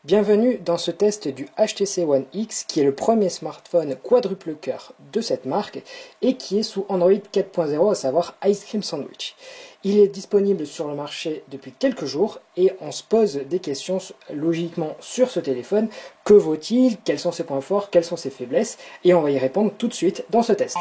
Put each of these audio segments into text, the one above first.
Bienvenue dans ce test du HTC One X qui est le premier smartphone quadruple cœur de cette marque et qui est sous Android 4.0, à savoir Ice Cream Sandwich. Il est disponible sur le marché depuis quelques jours et on se pose des questions logiquement sur ce téléphone. Que vaut-il? Quels sont ses points forts? Quelles sont ses faiblesses? Et on va y répondre tout de suite dans ce test.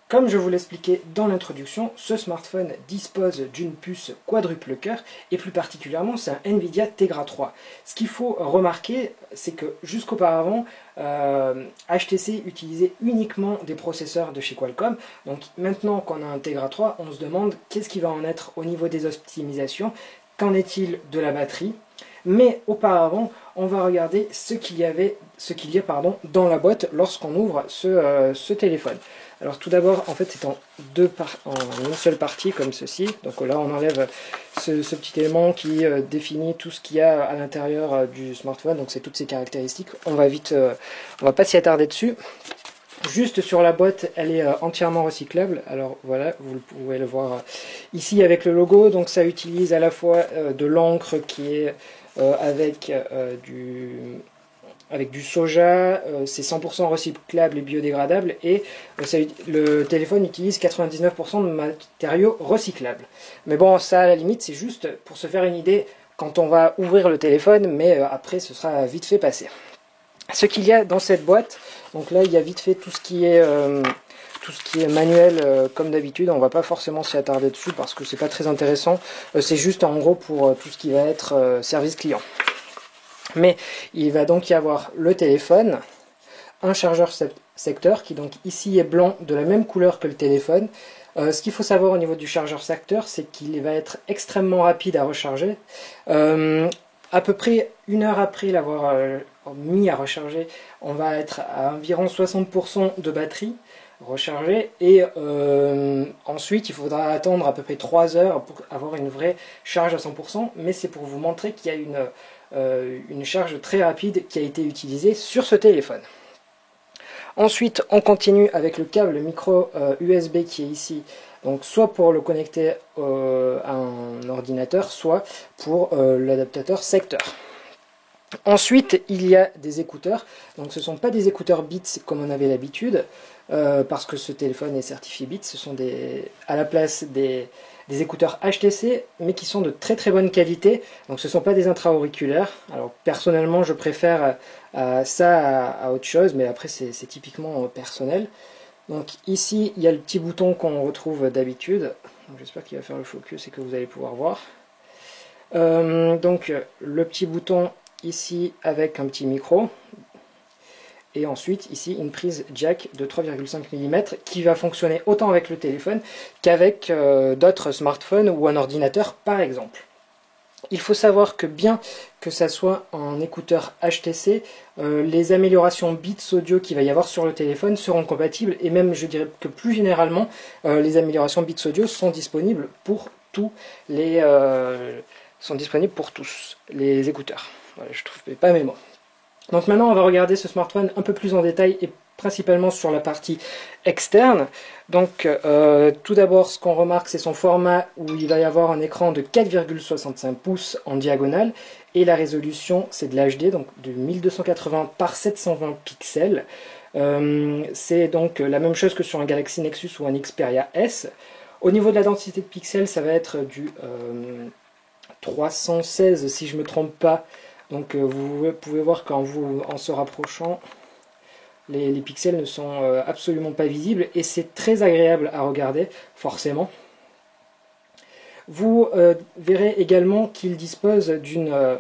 Comme je vous l'expliquais dans l'introduction, ce smartphone dispose d'une puce quadruple cœur et plus particulièrement c'est un Nvidia Tegra 3. Ce qu'il faut remarquer, c'est que jusqu'auparavant, HTC utilisait uniquement des processeurs de chez Qualcomm. Donc maintenant qu'on a un Tegra 3, on se demande qu'est-ce qui va en être au niveau des optimisations, qu'en est-il de la batterie. Mais auparavant, on va regarder ce qu'il y a dans la boîte lorsqu'on ouvre ce téléphone. Alors tout d'abord, en fait, c'est en une seule partie comme ceci. Donc là, on enlève ce petit élément qui définit tout ce qu'il y a à l'intérieur du smartphone. Donc c'est toutes ces caractéristiques. On va pas s'y attarder dessus. Juste sur la boîte, elle est entièrement recyclable. Alors voilà, vous pouvez le voir ici avec le logo. Donc ça utilise à la fois de l'encre qui est avec du soja, c'est 100% recyclable et biodégradable, et le téléphone utilise 99% de matériaux recyclables. Mais bon, ça à la limite, c'est juste pour se faire une idée quand on va ouvrir le téléphone, mais après ce sera vite fait passer. Ce qu'il y a dans cette boîte, donc là il y a vite fait tout ce qui est manuel comme d'habitude. On va pas forcément s'y attarder dessus parce que c'est pas très intéressant, c'est juste en gros pour tout ce qui va être service client. Mais il va donc y avoir le téléphone, un chargeur secteur qui donc ici est blanc de la même couleur que le téléphone. Ce qu'il faut savoir au niveau du chargeur secteur, c'est qu'il va être extrêmement rapide à recharger. À peu près une heure après l'avoir mis à recharger, on va être à environ 60% de batterie rechargée, et ensuite il faudra attendre à peu près 3 heures pour avoir une vraie charge à 100%, mais c'est pour vous montrer qu'il y a une charge très rapide qui a été utilisée sur ce téléphone. Ensuite, on continue avec le câble micro USB qui est ici, donc soit pour le connecter à un ordinateur, soit pour l'adaptateur secteur. Ensuite, il y a des écouteurs. Donc ce ne sont pas des écouteurs Beats comme on avait l'habitude, parce que ce téléphone est certifié Beats. Ce sont à la place des écouteurs HTC, mais qui sont de très très bonne qualité. Donc ce ne sont pas des intra-auriculaires. Alors personnellement, je préfère ça à autre chose, mais après c'est typiquement personnel. Donc ici, il y a le petit bouton qu'on retrouve d'habitude. J'espère qu'il va faire le focus et que vous allez pouvoir voir. Donc le petit bouton ici avec un petit micro, et ensuite ici une prise jack de 3,5 mm qui va fonctionner autant avec le téléphone qu'avec d'autres smartphones ou un ordinateur par exemple. Il faut savoir que bien que ça soit en écouteur HTC, les améliorations Beats audio qu'il va y avoir sur le téléphone seront compatibles, et même je dirais que plus généralement les améliorations Beats audio sont disponibles pour tous les écouteurs. Voilà, je ne trouve pas mes mots. Donc maintenant on va regarder ce smartphone un peu plus en détail et principalement sur la partie externe. Donc tout d'abord, ce qu'on remarque, c'est son format, où il va y avoir un écran de 4,65 pouces en diagonale, et la résolution c'est de l'HD, donc de 1280 par 720 pixels. C'est donc la même chose que sur un Galaxy Nexus ou un Xperia S. Au niveau de la densité de pixels, ça va être du 316 si je ne me trompe pas. Donc vous pouvez voir en se rapprochant, les pixels ne sont absolument pas visibles, et c'est très agréable à regarder, forcément. Vous verrez également qu'il dispose d'une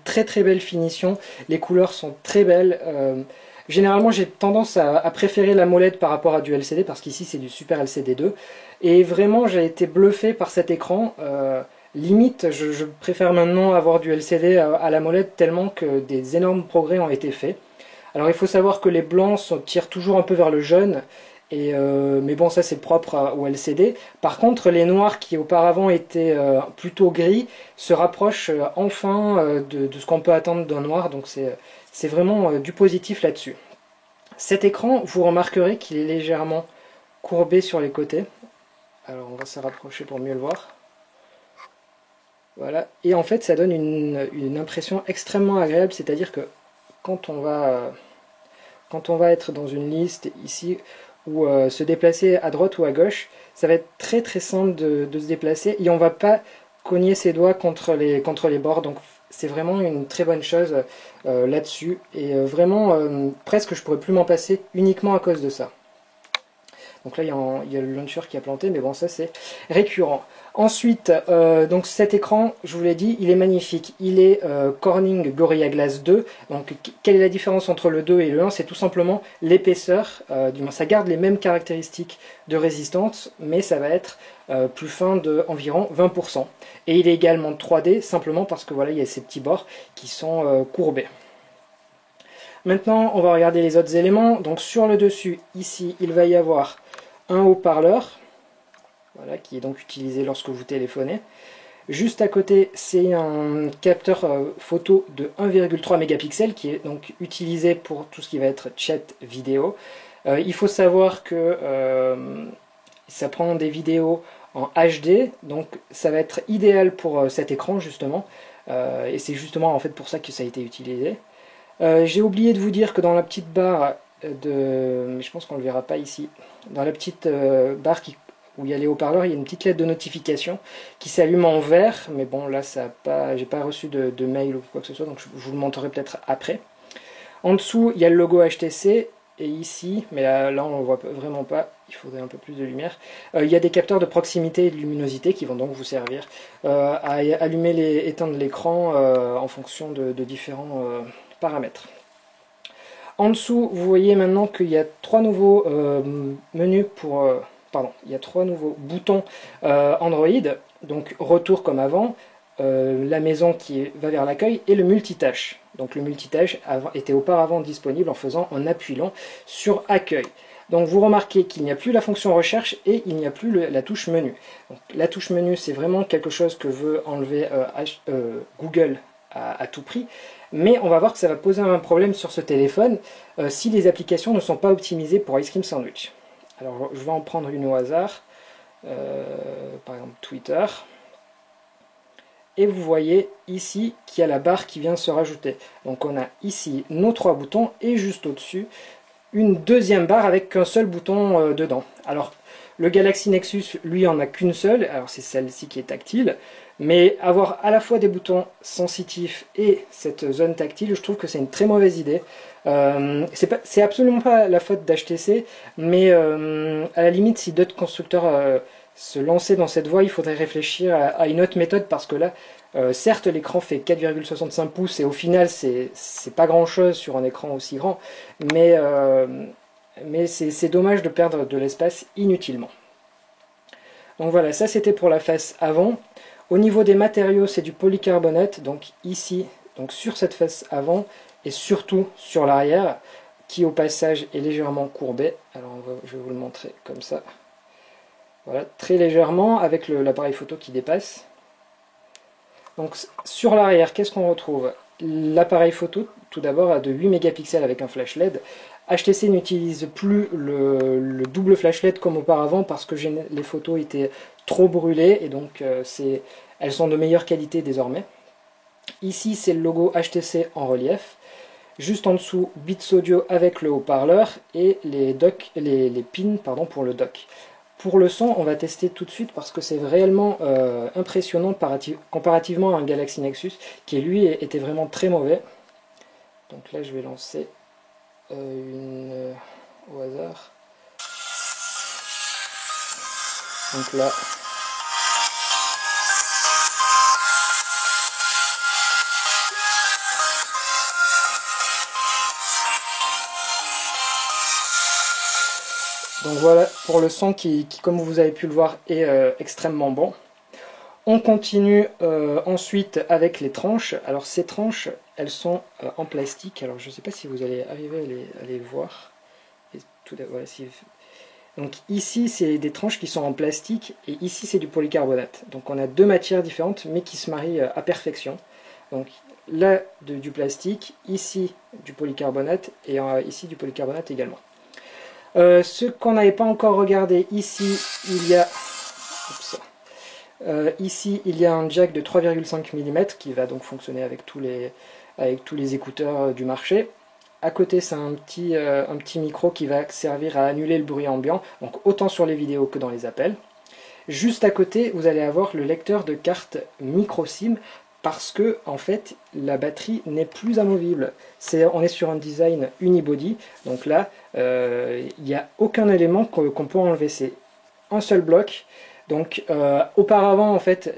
très très belle finition. Les couleurs sont très belles. Généralement, j'ai tendance à préférer l'AMOLED par rapport à du LCD, parce qu'ici c'est du Super LCD 2. Et vraiment, j'ai été bluffé par cet écran. Limite, je préfère maintenant avoir du LCD à l'AMOLED, tellement que des énormes progrès ont été faits. Alors il faut savoir que les blancs tirent toujours un peu vers le jaune, Mais bon, ça c'est propre au LCD. Par contre, les noirs qui auparavant étaient plutôt gris se rapprochent enfin de ce qu'on peut attendre d'un noir, donc c'est vraiment du positif là-dessus. Cet écran, vous remarquerez qu'il est légèrement courbé sur les côtés. Alors on va se rapprocher pour mieux le voir. Voilà, et en fait ça donne une impression extrêmement agréable, c'est-à-dire que quand on va être dans une liste ici, ou se déplacer à droite ou à gauche, ça va être très très simple de se déplacer, et on va pas cogner ses doigts contre les bords, donc c'est vraiment une très bonne chose là-dessus, et vraiment presque je pourrais plus m'en passer uniquement à cause de ça. Donc là, il y a le launcher qui a planté, mais bon, ça c'est récurrent. Ensuite, donc cet écran, je vous l'ai dit, il est magnifique. Il est Corning Gorilla Glass 2. Donc, quelle est la différence entre le 2 et le 1? C'est tout simplement l'épaisseur. Du moins, ça garde les mêmes caractéristiques de résistance, mais ça va être plus fin de environ 20%. Et il est également 3D, simplement parce que voilà, il y a ces petits bords qui sont courbés. Maintenant, on va regarder les autres éléments. Donc sur le dessus, ici, il va y avoir un haut-parleur, voilà, qui est donc utilisé lorsque vous téléphonez. Juste à côté, c'est un capteur photo de 1,3 mégapixels qui est donc utilisé pour tout ce qui va être chat vidéo. Il faut savoir que ça prend des vidéos en HD, donc ça va être idéal pour cet écran justement. Et c'est justement en fait pour ça que ça a été utilisé. J'ai oublié de vous dire que dans la petite barre mais je pense qu'on ne le verra pas ici, dans la petite barre où il y a les haut-parleurs, il y a une petite lettre de notification qui s'allume en vert, mais bon là j'ai pas reçu de mail ou quoi que ce soit, donc je vous le montrerai peut-être après. En dessous, il y a le logo HTC, et ici, mais là on ne le voit vraiment pas, il faudrait un peu plus de lumière, il y a des capteurs de proximité et de luminosité qui vont donc vous servir à allumer et éteindre l'écran en fonction de différents paramètres. En dessous, vous voyez maintenant qu'il y a trois nouveaux menus il y a trois nouveaux boutons Android, donc retour comme avant, la maison qui va vers l'accueil et le multitâche. Donc le multitâche était auparavant disponible en appuyant sur accueil. Donc vous remarquez qu'il n'y a plus la fonction recherche et il n'y a plus la touche menu. Donc, la touche menu, c'est vraiment quelque chose que veut enlever Google à tout prix, mais on va voir que ça va poser un problème sur ce téléphone si les applications ne sont pas optimisées pour Ice Cream Sandwich. Alors je vais en prendre une au hasard, par exemple Twitter, et vous voyez ici qu'il y a la barre qui vient de se rajouter. Donc on a ici nos trois boutons et juste au-dessus une deuxième barre avec qu'un seul bouton dedans. Alors le Galaxy Nexus, lui, en a qu'une seule, alors c'est celle-ci qui est tactile, mais avoir à la fois des boutons sensitifs et cette zone tactile, je trouve que c'est une très mauvaise idée. C'est absolument pas la faute d'HTC, mais à la limite, si d'autres constructeurs se lançaient dans cette voie, il faudrait réfléchir à une autre méthode, parce que là, certes, l'écran fait 4,65 pouces, et au final, c'est pas grand-chose sur un écran aussi grand, mais c'est dommage de perdre de l'espace inutilement. Donc voilà, ça c'était pour la face avant. Au niveau des matériaux, c'est du polycarbonate, donc ici, donc sur cette face avant, et surtout sur l'arrière, qui au passage est légèrement courbé. Alors je vais vous le montrer comme ça. Voilà, très légèrement, avec l'appareil photo qui dépasse. Donc sur l'arrière, qu'est-ce qu'on retrouve? L'appareil photo, tout d'abord, a de 8 mégapixels avec un flash LED. HTC n'utilise plus le double flash LED comme auparavant, parce que les photos étaient trop brûlées, et donc elles sont de meilleure qualité désormais. Ici, c'est le logo HTC en relief. Juste en dessous, Beats Audio avec le haut-parleur et les pins pour le dock. Pour le son, on va tester tout de suite, parce que c'est réellement impressionnant comparativement à un Galaxy Nexus qui lui était vraiment très mauvais. Donc là je vais lancer une au hasard. Donc là, donc voilà pour le son qui, comme vous avez pu le voir, est extrêmement bon. On continue ensuite avec les tranches. Alors ces tranches, elles sont en plastique. Alors je ne sais pas si vous allez arriver à les voir. Et voilà, Donc ici c'est des tranches qui sont en plastique et ici c'est du polycarbonate. Donc on a deux matières différentes mais qui se marient à perfection. Donc là du plastique, ici du polycarbonate et ici du polycarbonate également. Ce qu'on n'avait pas encore regardé, ici il y a ici il y a un jack de 3,5 mm qui va donc fonctionner avec tous les écouteurs du marché. À côté, c'est un petit micro qui va servir à annuler le bruit ambiant, donc autant sur les vidéos que dans les appels. Juste à côté, vous allez avoir le lecteur de carte micro SIM, parce que en fait, la batterie n'est plus amovible. On est sur un design unibody, donc là, il n'y a aucun élément qu'on peut enlever. C'est un seul bloc. Donc auparavant en fait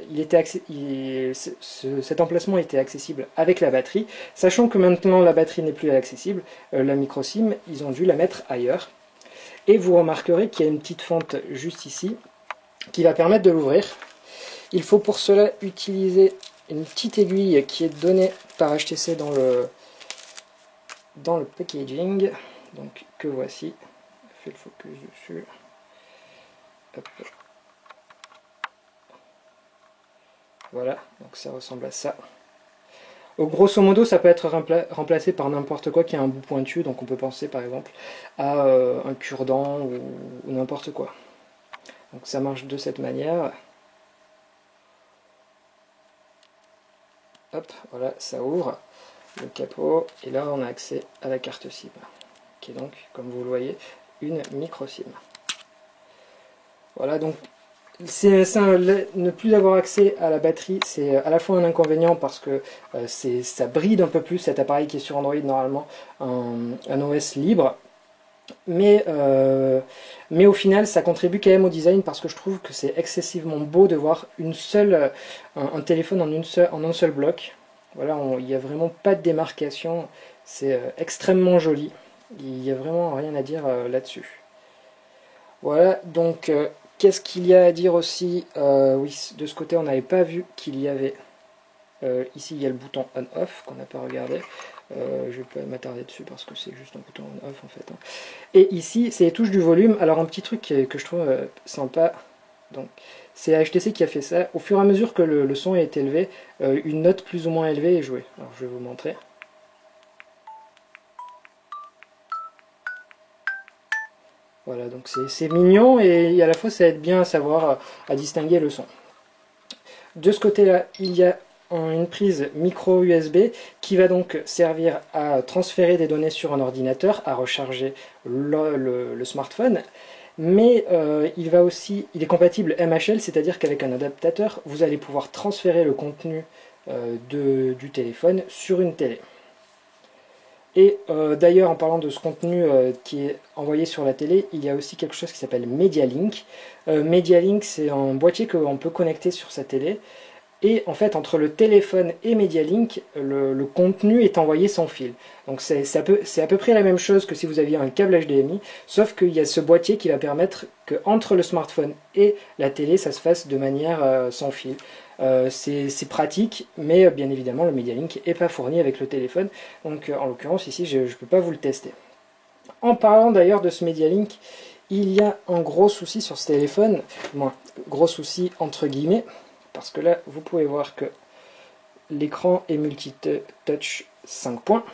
cet emplacement était accessible avec la batterie, sachant que maintenant la batterie n'est plus accessible, la micro SIM ils ont dû la mettre ailleurs. Et vous remarquerez qu'il y a une petite fente juste ici qui va permettre de l'ouvrir. Il faut pour cela utiliser une petite aiguille qui est donnée par HTC dans le packaging, donc que voici. Fais le focus dessus. Hop. Voilà, donc ça ressemble à ça. Grosso modo, ça peut être remplacé par n'importe quoi qui a un bout pointu, donc on peut penser par exemple à un cure-dent ou n'importe quoi. Donc ça marche de cette manière. Hop, voilà, ça ouvre le capot, et là on a accès à la carte SIM, qui est donc, comme vous le voyez, une micro SIM. Voilà, donc ne plus avoir accès à la batterie, c'est à la fois un inconvénient parce que ça bride un peu plus cet appareil qui est sur Android normalement, un OS libre, mais au final ça contribue quand même au design parce que je trouve que c'est excessivement beau de voir un téléphone en un seul bloc. Voilà, il n'y a vraiment pas de démarcation, c'est extrêmement joli, il n'y a vraiment rien à dire là-dessus. Voilà, donc qu'est-ce qu'il y a à dire aussi? Oui, de ce côté, on n'avait pas vu qu'il y avait... ici, il y a le bouton on-off qu'on n'a pas regardé. Je ne vais pas m'attarder dessus parce que c'est juste un bouton on-off en fait. Hein. Et ici, c'est les touches du volume. Alors, un petit truc que je trouve sympa, donc c'est HTC qui a fait ça. Au fur et à mesure que le son est élevé, une note plus ou moins élevée est jouée. Alors, je vais vous montrer. Voilà, donc c'est mignon et à la fois ça aide bien à savoir à distinguer le son. De ce côté-là, il y a une prise micro USB qui va donc servir à transférer des données sur un ordinateur, à recharger le smartphone, mais il est compatible MHL, c'est-à-dire qu'avec un adaptateur, vous allez pouvoir transférer le contenu du téléphone sur une télé. Et d'ailleurs, en parlant de ce contenu qui est envoyé sur la télé, il y a aussi quelque chose qui s'appelle MediaLink. MediaLink, c'est un boîtier qu'on peut connecter sur sa télé. Et en fait, entre le téléphone et MediaLink, le contenu est envoyé sans fil. Donc c'est à peu près la même chose que si vous aviez un câble HDMI, sauf qu'il y a ce boîtier qui va permettre qu'entre le smartphone et la télé, ça se fasse de manière sans fil. C'est pratique, mais bien évidemment, le MediaLink n'est pas fourni avec le téléphone. Donc en l'occurrence, ici, je ne peux pas vous le tester. En parlant d'ailleurs de ce MediaLink, il y a un gros souci sur ce téléphone, gros souci entre guillemets, parce que là, vous pouvez voir que l'écran est multi-touch 5 points,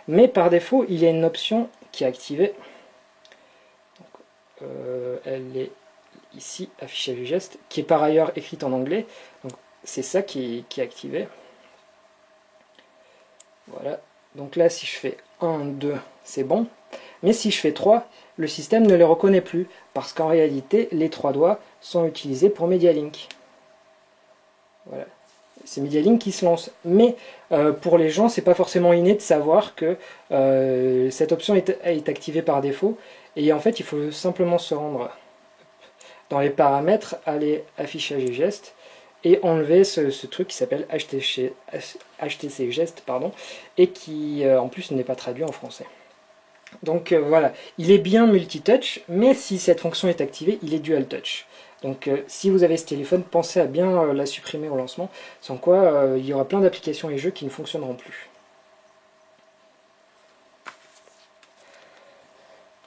mais par défaut, il y a une option qui est activée. Donc, elle est ici, affichage du geste, qui est par ailleurs écrite en anglais. Donc, c'est ça qui est activé. Voilà. Donc là, si je fais 1, 2, c'est bon. Mais si je fais 3, le système ne les reconnaît plus, parce qu'en réalité, les 3 doigts sont utilisés pour MediaLink. Voilà. C'est MediaLink qui se lance. Mais pour les gens, c'est pas forcément inné de savoir que cette option est activée par défaut. Et en fait, il faut simplement se rendre dans les paramètres, aller affichage et gestes, et enlever ce truc qui s'appelle HTC Geste, pardon, et qui en plus n'est pas traduit en français. Donc voilà, il est bien multi-touch, mais si cette fonction est activée, il est dual touch. Donc si vous avez ce téléphone, pensez à bien la supprimer au lancement, sans quoi il y aura plein d'applications et jeux qui ne fonctionneront plus.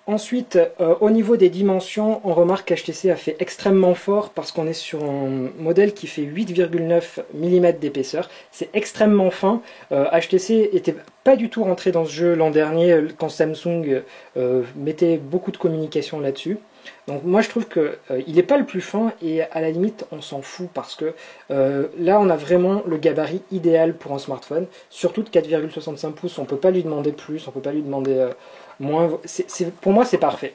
Ensuite, au niveau des dimensions, on remarque qu'HTC a fait extrêmement fort parce qu'on est sur un modèle qui fait 8,9 mm d'épaisseur. C'est extrêmement fin. HTC était pas du tout rentré dans ce jeu l'an dernier quand Samsung mettait beaucoup de communication là-dessus. Donc moi je trouve qu'il n'est pas le plus fin et à la limite on s'en fout parce que là on a vraiment le gabarit idéal pour un smartphone. Surtout de 4,65 pouces, on peut pas lui demander plus, on peut pas lui demander moins. Pour moi c'est parfait.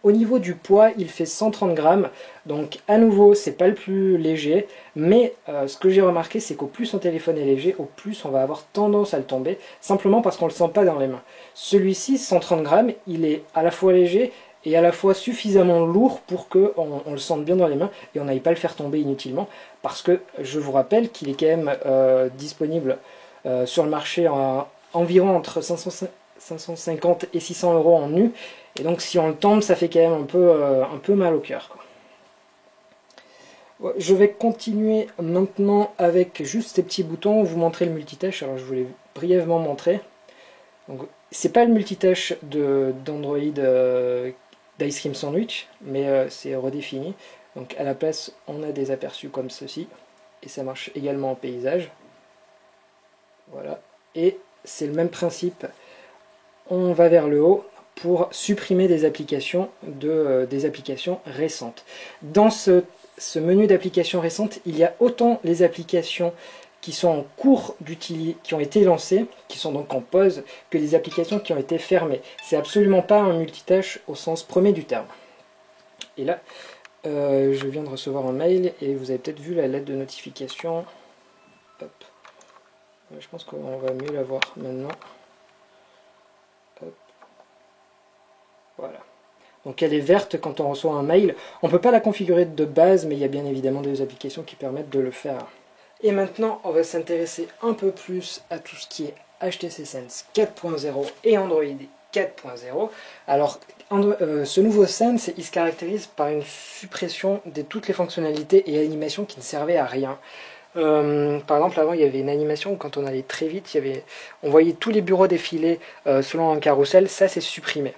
Au niveau du poids, il fait 130 grammes, donc à nouveau c'est pas le plus léger, mais ce que j'ai remarqué c'est qu'au plus son téléphone est léger, au plus on va avoir tendance à le tomber, simplement parce qu'on le sent pas dans les mains. Celui-ci, 130 grammes, il est à la fois léger et à la fois suffisamment lourd pour qu'on le sente bien dans les mains et on n'aille pas le faire tomber inutilement, parce que je vous rappelle qu'il est quand même disponible sur le marché environ entre 550 et 600 euros en nu, et donc si on le tombe, ça fait quand même un peu mal au cœur, quoi. Je vais continuer maintenant avec juste ces petits boutons, vous montrer le multitâche. Alors je voulais brièvement montrer. Donc c'est pas le multitâche d'Android d'Ice Cream Sandwich, mais c'est redéfini. Donc à la place, on a des aperçus comme ceci, et ça marche également en paysage. Voilà, et c'est le même principe. On va vers le haut pour supprimer des applications récentes. Dans ce menu d'applications récentes, il y a autant les applications qui sont en cours d'utilisation, qui ont été lancées, qui sont donc en pause, que les applications qui ont été fermées. C'est absolument pas un multitâche au sens premier du terme. Et là, je viens de recevoir un mail et vous avez peut-être vu la lettre de notification. Hop. Je pense qu'on va mieux la voir maintenant. Hop. Voilà. Donc elle est verte quand on reçoit un mail. On ne peut pas la configurer de base, mais il y a bien évidemment des applications qui permettent de le faire. Et maintenant, on va s'intéresser un peu plus à tout ce qui est HTC Sense 4.0 et Android 4.0. Alors, ce nouveau Sense, il se caractérise par une suppression de toutes les fonctionnalités et animations qui ne servaient à rien. Par exemple, avant il y avait une animation où quand on allait très vite, on voyait tous les bureaux défiler selon un carrousel. Ça, c'est supprimé.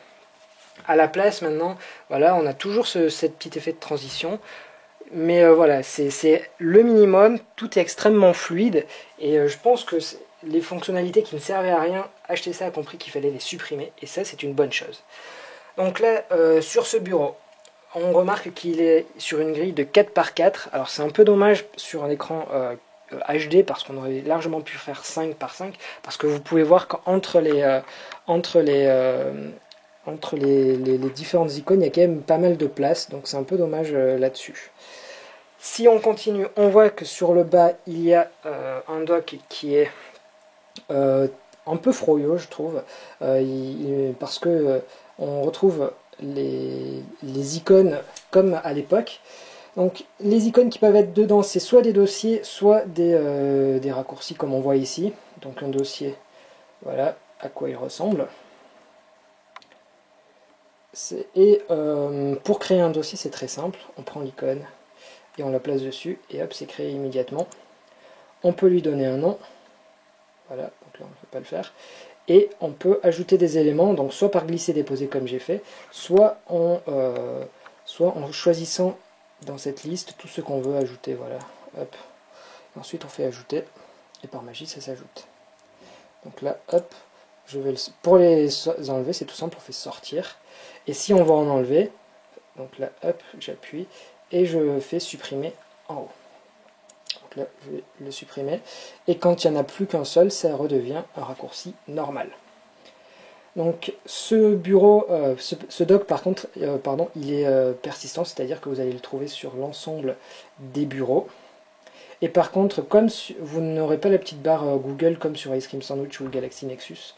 À la place, maintenant, voilà, on a toujours cet petit effet de transition. Mais voilà, c'est le minimum, tout est extrêmement fluide, et je pense que les fonctionnalités qui ne servaient à rien, HTC a compris qu'il fallait les supprimer, et ça c'est une bonne chose. Donc là, sur ce bureau, on remarque qu'il est sur une grille de 4x4, alors c'est un peu dommage sur un écran HD, parce qu'on aurait largement pu faire 5x5, parce que vous pouvez voir qu'entre les différentes icônes, il y a quand même pas mal de place, donc c'est un peu dommage là-dessus. Si on continue, on voit que sur le bas, il y a un dock qui est un peu froyeux, je trouve, parce que on retrouve les icônes comme à l'époque. Donc les icônes qui peuvent être dedans, c'est soit des dossiers, soit des raccourcis comme on voit ici. Donc un dossier, voilà à quoi il ressemble. Et pour créer un dossier, c'est très simple, on prend l'icône et on la place dessus, et hop, c'est créé immédiatement. On peut lui donner un nom, voilà, donc là on ne peut pas le faire, et on peut ajouter des éléments, donc soit par glisser-déposer comme j'ai fait, soit en choisissant dans cette liste tout ce qu'on veut ajouter, voilà, hop, ensuite on fait ajouter, et par magie ça s'ajoute. Donc là, hop, pour les enlever, c'est tout simple, on fait sortir, et si on va en enlever, donc là, hop, j'appuie, et je fais supprimer en haut. Donc là, je vais le supprimer. Et quand il n'y en a plus qu'un seul, ça redevient un raccourci normal. Donc ce bureau, ce dock par contre, il est persistant, c'est-à-dire que vous allez le trouver sur l'ensemble des bureaux. Et par contre, comme vous n'aurez pas la petite barre Google comme sur Ice Cream Sandwich ou le Galaxy Nexus,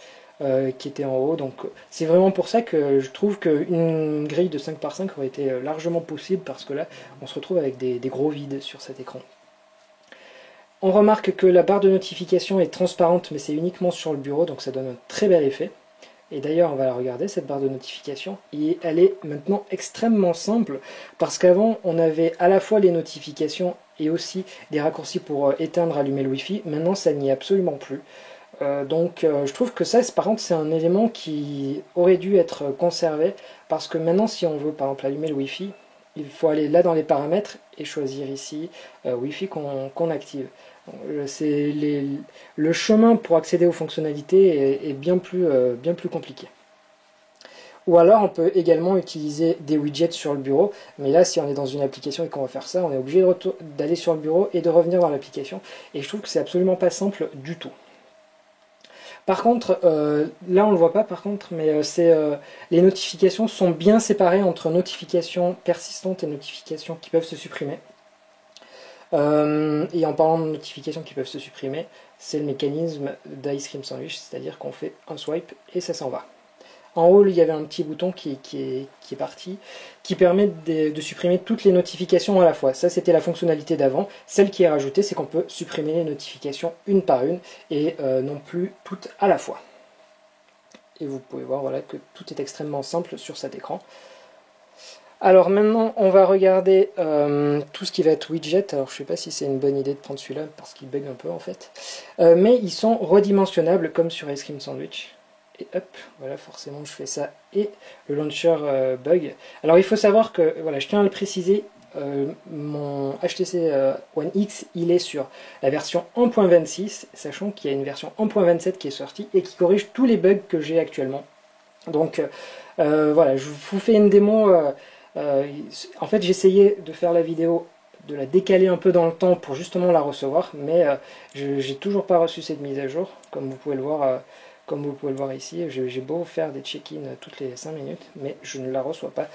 qui était en haut, donc c'est vraiment pour ça que je trouve qu'une grille de 5x5 aurait été largement possible, parce que là on se retrouve avec des gros vides sur cet écran. On remarque que la barre de notification est transparente, mais c'est uniquement sur le bureau, donc ça donne un très bel effet. Et d'ailleurs on va la regarder, cette barre de notification, et elle est maintenant extrêmement simple, parce qu'avant on avait à la fois les notifications et aussi des raccourcis pour éteindre, allumer le Wi-Fi. Maintenant ça n'y est absolument plus. Je trouve que ça, par contre, c'est un élément qui aurait dû être conservé, parce que maintenant, si on veut par exemple allumer le Wi-Fi, il faut aller là dans les paramètres et choisir ici Wi-Fi qu'on active. Le chemin pour accéder aux fonctionnalités est bien plus compliqué. Ou alors on peut également utiliser des widgets sur le bureau, mais là si on est dans une application et qu'on va faire ça, on est obligé d'aller sur le bureau et de revenir dans l'application, et je trouve que c'est absolument pas simple du tout. Par contre, là on le voit pas par contre, mais les notifications sont bien séparées entre notifications persistantes et notifications qui peuvent se supprimer. Et en parlant de notifications qui peuvent se supprimer, c'est le mécanisme d'Ice Cream Sandwich, c'est-à-dire qu'on fait un swipe et ça s'en va. En haut, il y avait un petit bouton qui est parti, qui permet de supprimer toutes les notifications à la fois. Ça, c'était la fonctionnalité d'avant. Celle qui est rajoutée, c'est qu'on peut supprimer les notifications une par une, et non plus toutes à la fois. Et vous pouvez voir voilà, que tout est extrêmement simple sur cet écran. Alors maintenant, on va regarder tout ce qui va être widget. Alors je ne sais pas si c'est une bonne idée de prendre celui-là, parce qu'il bug un peu en fait. Mais ils sont redimensionnables, comme sur Ice Cream Sandwich. Et hop, voilà, forcément je fais ça, et le launcher bug. Alors il faut savoir que, voilà, je tiens à le préciser, mon HTC One X, il est sur la version 1.26, sachant qu'il y a une version 1.27 qui est sortie, et qui corrige tous les bugs que j'ai actuellement. Donc voilà, je vous fais une démo. En fait, j'essayais de faire la vidéo, de la décaler un peu dans le temps pour justement la recevoir, mais j'ai toujours pas reçu cette mise à jour, comme vous pouvez le voir. Comme vous pouvez le voir ici, j'ai beau faire des check-in toutes les 5 minutes, mais je ne la reçois pas.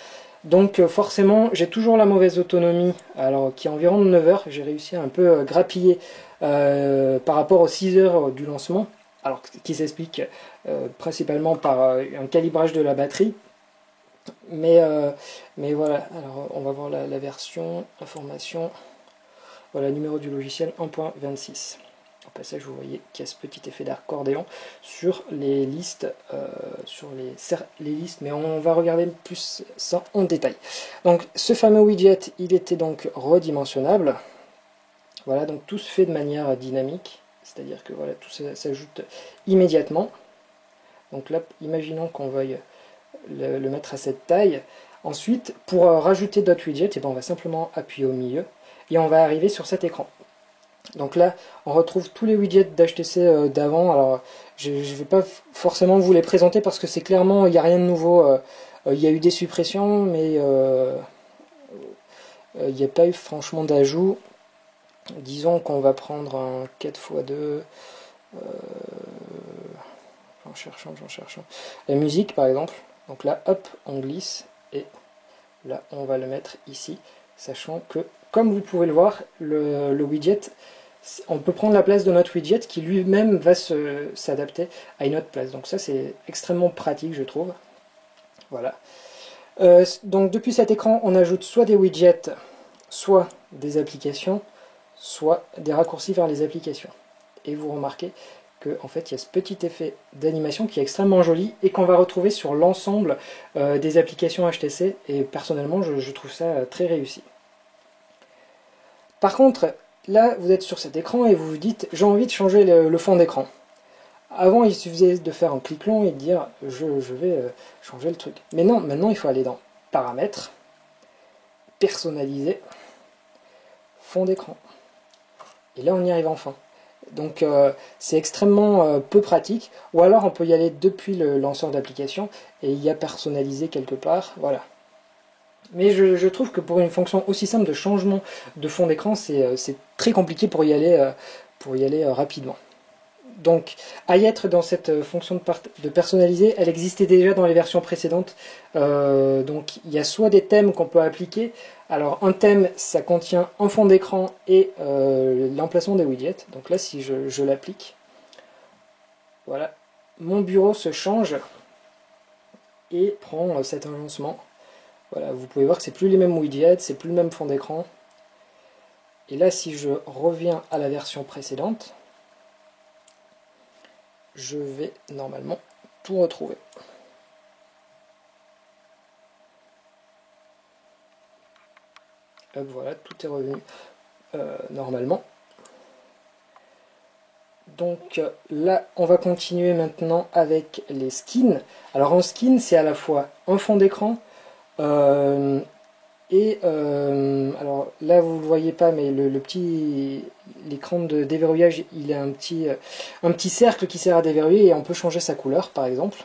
Donc forcément, j'ai toujours la mauvaise autonomie, alors qui est environ de 9 heures. J'ai réussi à un peu grappiller par rapport aux 6 heures du lancement, alors qui s'explique principalement par un calibrage de la batterie. Mais voilà, alors on va voir la version, information, voilà, numéro du logiciel 1.26. Au passage, vous voyez qu'il y a ce petit effet d'accordéon sur les listes, mais on va regarder plus ça en détail. Donc, ce fameux widget, il était donc redimensionnable. Voilà, donc tout se fait de manière dynamique, c'est-à-dire que voilà, tout s'ajoute immédiatement. Donc là, imaginons qu'on veuille le mettre à cette taille. Ensuite, pour rajouter d'autres widgets, on va simplement appuyer au milieu et on va arriver sur cet écran. Donc là, on retrouve tous les widgets d'HTC d'avant. Alors, je ne vais pas forcément vous les présenter parce que c'est clairement, il n'y a rien de nouveau. Il y a eu des suppressions, mais il n'y a pas eu franchement d'ajout. Disons qu'on va prendre un 4x2. J'en cherche un. La musique, par exemple. Donc là, hop, on glisse. Et là, on va le mettre ici. Sachant que, comme vous pouvez le voir, le widget, on peut prendre la place de notre widget qui lui-même va s'adapter à une autre place. Donc ça, c'est extrêmement pratique, je trouve. Voilà. Donc depuis cet écran, on ajoute soit des widgets, soit des applications, soit des raccourcis vers les applications. Et vous remarquez qu'en fait, il y a ce petit effet d'animation qui est extrêmement joli et qu'on va retrouver sur l'ensemble des applications HTC. Et personnellement, je trouve ça très réussi. Par contre, là, vous êtes sur cet écran et vous vous dites, j'ai envie de changer le fond d'écran. Avant, il suffisait de faire un clic long et de dire, je vais changer le truc. Mais non, maintenant, il faut aller dans Paramètres, Personnaliser, Fond d'écran. Et là, on y arrive enfin. Donc, c'est extrêmement peu pratique. Ou alors, on peut y aller depuis le lanceur d'application et y a personnalisé quelque part. Voilà. Mais je trouve que pour une fonction aussi simple de changement de fond d'écran, c'est très compliqué pour y aller rapidement. Donc, à y être dans cette fonction de personnaliser, elle existait déjà dans les versions précédentes. Donc, il y a soit des thèmes qu'on peut appliquer. Alors, un thème, ça contient un fond d'écran et l'emplacement des widgets. Donc là, si je l'applique, voilà, mon bureau se change et prend cet agencement. Voilà, vous pouvez voir que c'est plus les mêmes widgets, c'est plus le même fond d'écran. Et là, si je reviens à la version précédente, je vais normalement tout retrouver. Hop, voilà, tout est revenu normalement. Donc là, on va continuer maintenant avec les skins. Alors en skin, c'est à la fois un fond d'écran alors là vous le voyez pas, mais l'écran de déverrouillage, il a un petit cercle qui sert à déverrouiller et on peut changer sa couleur par exemple.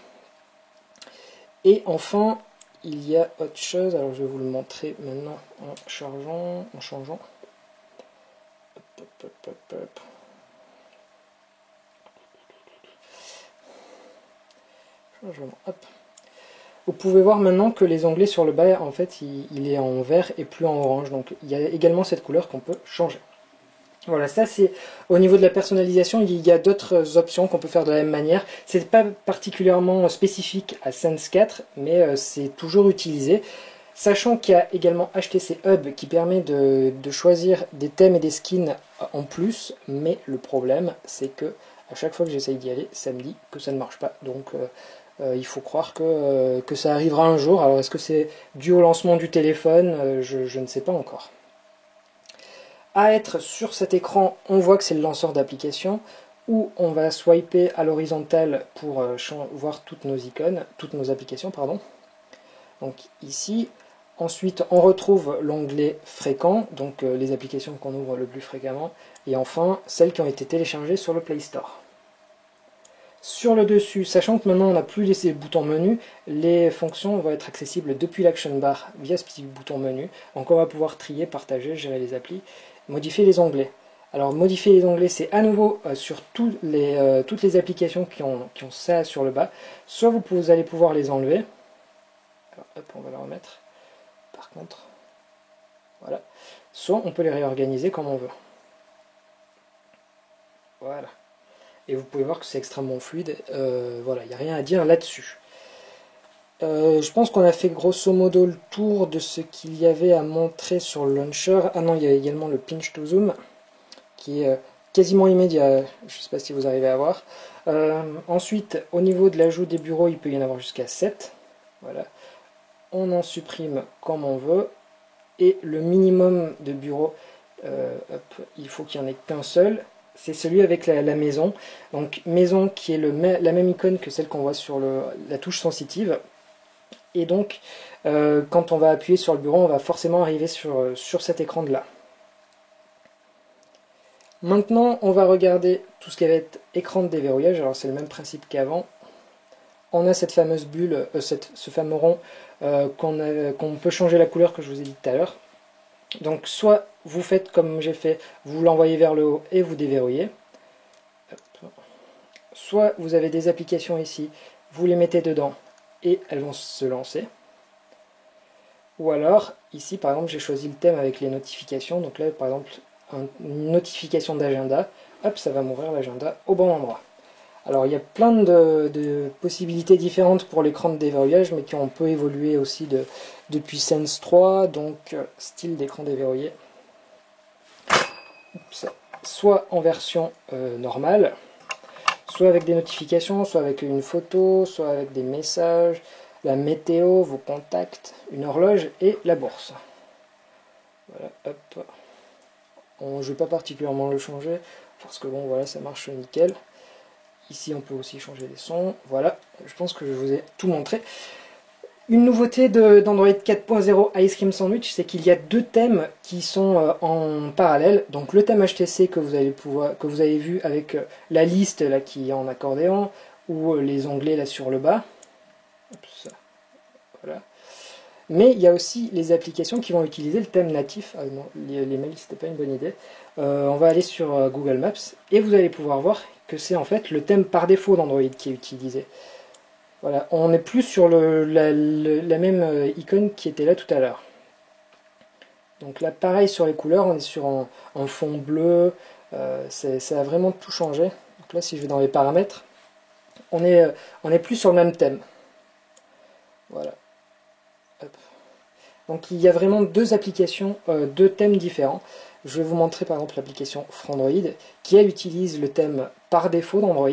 Et enfin, il y a autre chose. Alors je vais vous le montrer maintenant en changeant. Hop, hop, hop, hop. Hop. Vous pouvez voir maintenant que les onglets sur le bas, en fait, il est en vert et plus en orange. Donc il y a également cette couleur qu'on peut changer. Voilà, ça c'est au niveau de la personnalisation. Il y a d'autres options qu'on peut faire de la même manière. C'est pas particulièrement spécifique à Sense 4, mais c'est toujours utilisé. Sachant qu'il y a également HTC Hub qui permet de choisir des thèmes et des skins en plus, mais le problème c'est que à chaque fois que j'essaye d'y aller, ça me dit que ça ne marche pas. Donc il faut croire que ça arrivera un jour. Alors est-ce que c'est dû au lancement du téléphone? Je ne sais pas encore. À être sur cet écran, on voit que c'est le lanceur d'application, où on va swiper à l'horizontale pour voir toutes nos icônes, toutes nos applications, pardon. Donc ici, ensuite on retrouve l'onglet fréquent, donc les applications qu'on ouvre le plus fréquemment, et enfin celles qui ont été téléchargées sur le Play Store. Sur le dessus, sachant que maintenant on n'a plus laissé le bouton menu, les fonctions vont être accessibles depuis l'action bar via ce petit bouton menu. Donc on va pouvoir trier, partager, gérer les applis, modifier les onglets. Alors modifier les onglets, c'est à nouveau sur toutes les applications qui ont ça sur le bas. Soit vous allez pouvoir les enlever. Alors, hop, on va la remettre. Par contre, voilà. Soit on peut les réorganiser comme on veut. Voilà. Et vous pouvez voir que c'est extrêmement fluide. Voilà, il n'y a rien à dire là-dessus. Je pense qu'on a fait grosso modo le tour de ce qu'il y avait à montrer sur le launcher. Ah non, il y a également le pinch to zoom, qui est quasiment immédiat. Je ne sais pas si vous arrivez à voir. Ensuite, au niveau de l'ajout des bureaux, il peut y en avoir jusqu'à 7. Voilà. On en supprime comme on veut. Et le minimum de bureaux, il faut qu'il n'y en ait qu'un seul. C'est celui avec la maison. Donc maison qui est la même icône que celle qu'on voit sur la touche sensitive. Et donc quand on va appuyer sur le bureau, on va forcément arriver sur cet écran de là. Maintenant on va regarder tout ce qui va être écran de déverrouillage. Alors c'est le même principe qu'avant. On a cette fameuse bulle, ce fameux rond qu'on peut changer la couleur que je vous ai dit tout à l'heure. Donc soit vous faites comme j'ai fait, vous l'envoyez vers le haut et vous déverrouillez. Soit vous avez des applications ici, vous les mettez dedans et elles vont se lancer. Ou alors, ici par exemple j'ai choisi le thème avec les notifications, donc là par exemple une notification d'agenda, hop ça va m'ouvrir l'agenda au bon endroit. Alors il y a plein de possibilités différentes pour l'écran de déverrouillage, mais qui ont peu évolué aussi depuis Sense 3, donc style d'écran déverrouillé. Soit en version normale, soit avec des notifications, soit avec une photo, soit avec des messages, la météo, vos contacts, une horloge et la bourse. Voilà, hop. Je ne vais pas particulièrement le changer, parce que bon voilà, ça marche nickel. Ici on peut aussi changer les sons, voilà, je pense que je vous ai tout montré. Une nouveauté d'Android 4.0 Ice Cream Sandwich, c'est qu'il y a deux thèmes qui sont en parallèle. Donc le thème HTC que vous avez vu avec la liste là, qui est en accordéon, ou les onglets là sur le bas. Ça. Voilà. Mais il y a aussi les applications qui vont utiliser le thème natif. Ah non, les mails c'était pas une bonne idée. On va aller sur Google Maps et vous allez pouvoir voir que c'est en fait le thème par défaut d'Android qui est utilisé. Voilà, on n'est plus sur la même icône qui était là tout à l'heure. Donc là, pareil sur les couleurs, on est sur un fond bleu, ça a vraiment tout changé. Donc là, si je vais dans les paramètres, on est plus sur le même thème. Voilà. Hop. Donc il y a vraiment deux applications, deux thèmes différents. Je vais vous montrer par exemple l'application Frandroid, qui elle utilise le thème par défaut d'Android.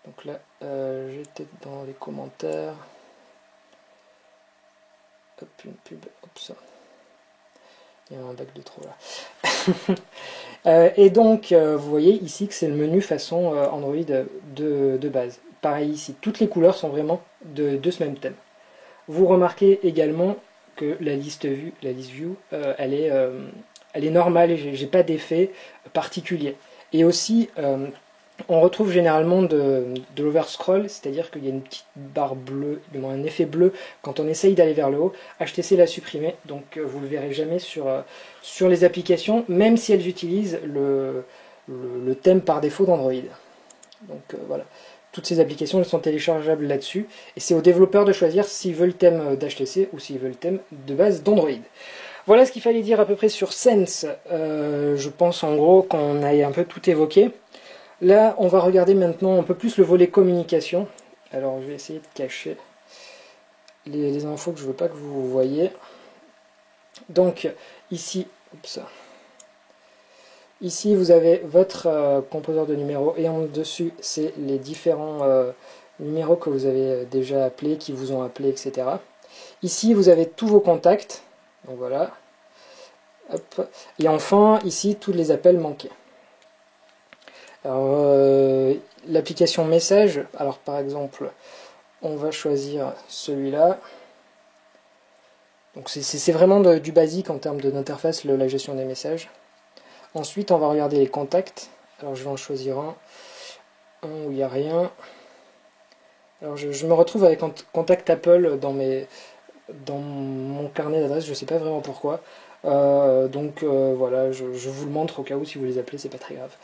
Donc là, j'étais dans les commentaires. Hop, une pub, hop ça. Il y a un bac de trop là. Et donc, vous voyez ici que c'est le menu façon Android de base. Pareil ici, toutes les couleurs sont vraiment de ce même thème. Vous remarquez également que la liste view, elle est normale, j'ai pas d'effet particulier. Et aussi, on retrouve généralement de l'overscroll, c'est-à-dire qu'il y a une petite barre bleue, un effet bleu quand on essaye d'aller vers le haut. HTC l'a supprimé, donc vous ne le verrez jamais sur les applications, même si elles utilisent le thème par défaut d'Android. Donc voilà, toutes ces applications elles sont téléchargeables là-dessus, et c'est aux développeurs de choisir s'ils veulent le thème d'HTC ou s'ils veulent le thème de base d'Android. Voilà ce qu'il fallait dire à peu près sur Sense. Je pense en gros qu'on a un peu tout évoqué. Là, on va regarder maintenant un peu plus le volet communication. Alors, je vais essayer de cacher les infos que je ne veux pas que vous voyez. Donc, ici, ici vous avez votre composeur de numéros et en dessus, c'est les différents numéros que vous avez déjà appelés, qui vous ont appelé, etc. Ici, vous avez tous vos contacts. Donc voilà. Hop. Et enfin, ici, tous les appels manqués. Alors, l'application message, alors par exemple, on va choisir celui-là. Donc c'est vraiment du basique en termes d'interface, la gestion des messages. Ensuite, on va regarder les contacts. Alors je vais en choisir un où il n'y a rien. Alors je me retrouve avec un contact Apple dans mon carnet d'adresse, je ne sais pas vraiment pourquoi. Donc voilà, je vous le montre au cas où si vous les appelez, c'est pas très grave.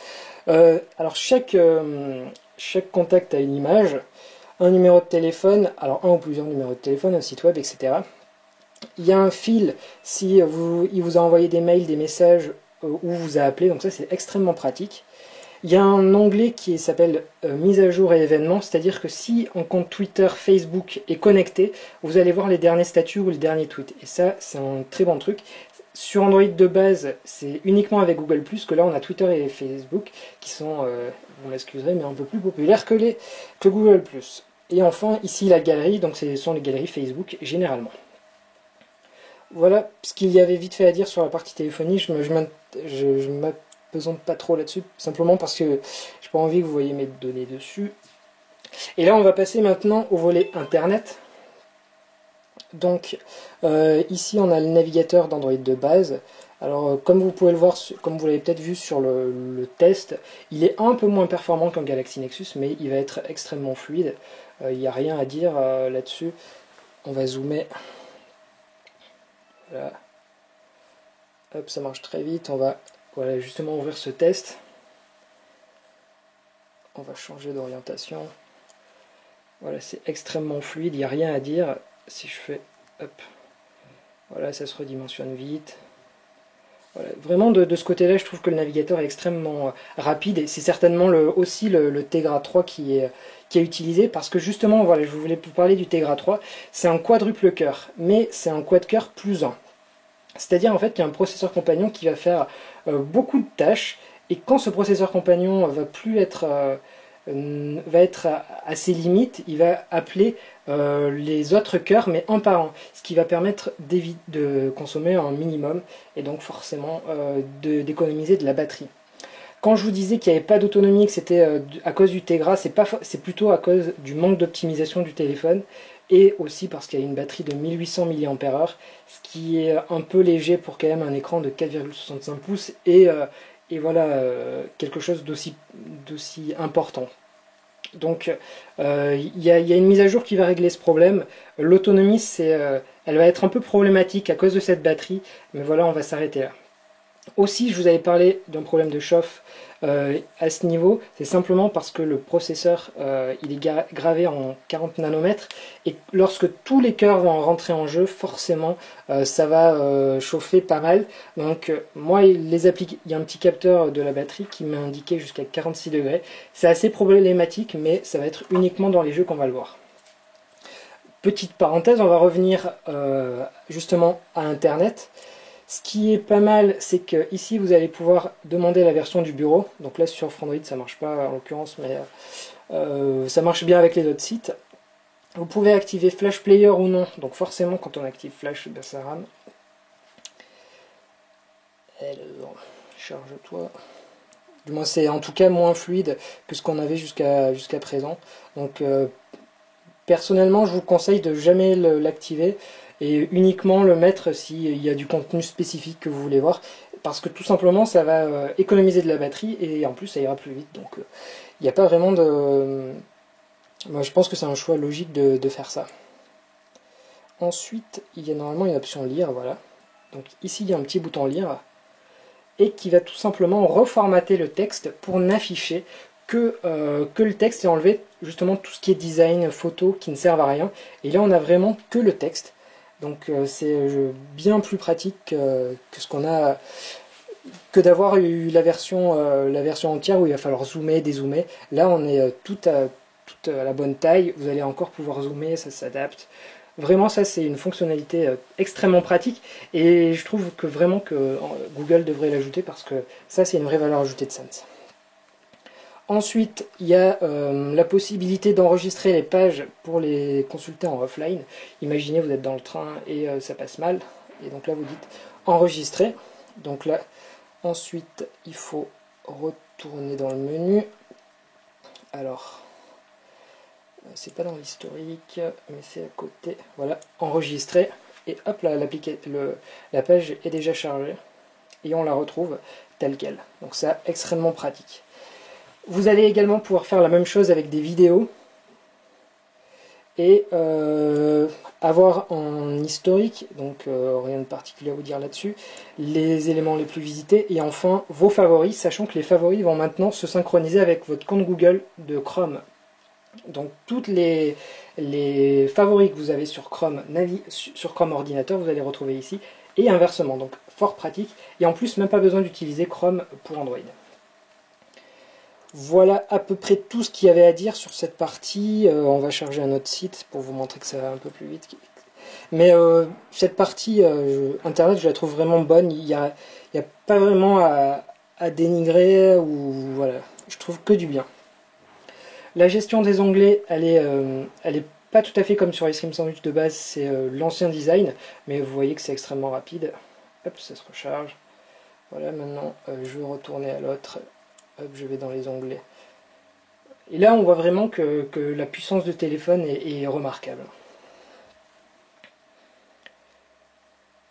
Alors chaque contact a une image, un numéro de téléphone, alors un ou plusieurs numéros de téléphone, un site web, etc. Il y a un fil si il vous a envoyé des mails, des messages ou vous a appelé, donc ça c'est extrêmement pratique. Il y a un onglet qui s'appelle mise à jour et événements, c'est-à-dire que si un compte Twitter, Facebook est connecté, vous allez voir les derniers statuts ou les derniers tweets. Et ça, c'est un très bon truc. Sur Android de base, c'est uniquement avec Google+, que là on a Twitter et Facebook, qui sont, vous m'excuserez, mais un peu plus populaires que Google+. Et enfin, ici la galerie, donc ce sont les galeries Facebook, généralement. Voilà ce qu'il y avait vite fait à dire sur la partie téléphonie, je m'apesante pas trop là-dessus, simplement parce que j'ai pas envie que vous voyez mes données dessus. Et là on va passer maintenant au volet Internet. Donc ici on a le navigateur d'Android de base. Alors comme vous pouvez le voir, comme vous l'avez peut-être vu sur le test, il est un peu moins performant qu'un Galaxy Nexus, mais il va être extrêmement fluide. Il n'y a rien à dire là-dessus. On va zoomer. Voilà. Hop, ça marche très vite. On va voilà, justement ouvrir ce test. On va changer d'orientation. Voilà, c'est extrêmement fluide, il n'y a rien à dire. Si je fais, hop, voilà, ça se redimensionne vite. Voilà, vraiment de ce côté-là, je trouve que le navigateur est extrêmement rapide, et c'est certainement aussi le Tegra 3 qui est utilisé, parce que justement, voilà, je voulais vous parler du Tegra 3, c'est un quadruple cœur, mais c'est un quad cœur plus 1. C'est-à-dire en fait qu'il y a un processeur compagnon qui va faire beaucoup de tâches, et quand ce processeur compagnon va être à ses limites, il va appeler les autres cœurs, mais un par un, ce qui va permettre de consommer un minimum, et donc forcément d'économiser de la batterie. Quand je vous disais qu'il n'y avait pas d'autonomie, que c'était à cause du Tegra, c'est plutôt à cause du manque d'optimisation du téléphone, et aussi parce qu'il y a une batterie de 1800 mAh, ce qui est un peu léger pour quand même un écran de 4,65 pouces, et voilà, quelque chose d'aussi important. Donc il y a une mise à jour qui va régler ce problème. L'autonomie, elle va être un peu problématique à cause de cette batterie, mais voilà, on va s'arrêter là. Aussi, je vous avais parlé d'un problème de chauffe à ce niveau, c'est simplement parce que le processeur il est gravé en 40 nanomètres, et lorsque tous les cœurs vont rentrer en jeu, forcément ça va chauffer pas mal. Donc moi, il y a un petit capteur de la batterie qui m'a indiqué jusqu'à 46 degrés. C'est assez problématique, mais ça va être uniquement dans les jeux qu'on va le voir. Petite parenthèse, on va revenir justement à Internet. Ce qui est pas mal, c'est que ici vous allez pouvoir demander la version du bureau. Donc là sur Frandroid ça marche pas en l'occurrence, mais ça marche bien avec les autres sites. Vous pouvez activer Flash Player ou non. Donc forcément quand on active Flash, ben ça rame. charge-toi. Du moins c'est en tout cas moins fluide que ce qu'on avait jusqu'à présent. Donc personnellement je vous conseille de jamais l'activer et uniquement le mettre s'il y a du contenu spécifique que vous voulez voir. Parce que tout simplement ça va économiser de la batterie et en plus ça ira plus vite. Donc il n'y a pas vraiment de... Moi je pense que c'est un choix logique de faire ça. Ensuite il y a normalement une option lire, voilà. Donc ici il y a un petit bouton lire et qui va tout simplement reformater le texte pour n'afficher que le texte et enlever justement tout ce qui est design, photo qui ne servent à rien. Et là on a vraiment que le texte. Donc c'est bien plus pratique que ce qu'on a, que d'avoir eu la version entière où il va falloir zoomer, dézoomer. Là on est tout à la bonne taille, vous allez encore pouvoir zoomer, ça s'adapte. Vraiment ça c'est une fonctionnalité extrêmement pratique et je trouve que vraiment que Google devrait l'ajouter parce que ça c'est une vraie valeur ajoutée de Sans. Ensuite il y a la possibilité d'enregistrer les pages pour les consulter en offline. Imaginez vous êtes dans le train et ça passe mal et donc là vous dites enregistrer. Donc là ensuite il faut retourner dans le menu. Alors c'est pas dans l'historique, mais c'est à côté. Voilà, enregistrer. Et hop là, la page est déjà chargée. Et on la retrouve telle qu'elle. Donc ça, extrêmement pratique. Vous allez également pouvoir faire la même chose avec des vidéos. Et avoir en historique, donc rien de particulier à vous dire là-dessus, les éléments les plus visités. Et enfin, vos favoris, sachant que les favoris vont maintenant se synchroniser avec votre compte Google de Chrome. Donc toutes les favoris que vous avez sur Chrome ordinateur, vous allez retrouver ici, et inversement, donc fort pratique, et en plus même pas besoin d'utiliser Chrome pour Android. Voilà à peu près tout ce qu'il y avait à dire sur cette partie. On va charger un autre site pour vous montrer que ça va un peu plus vite. Mais cette partie internet, je la trouve vraiment bonne, il n'y a pas vraiment à dénigrer, ou voilà, je trouve que du bien. La gestion des onglets, elle est pas tout à fait comme sur iStream Sandwich de base, c'est l'ancien design, mais vous voyez que c'est extrêmement rapide. Hop, ça se recharge. Voilà, maintenant je vais retourner à l'autre. Hop, je vais dans les onglets. Et là, on voit vraiment que la puissance de téléphone est remarquable.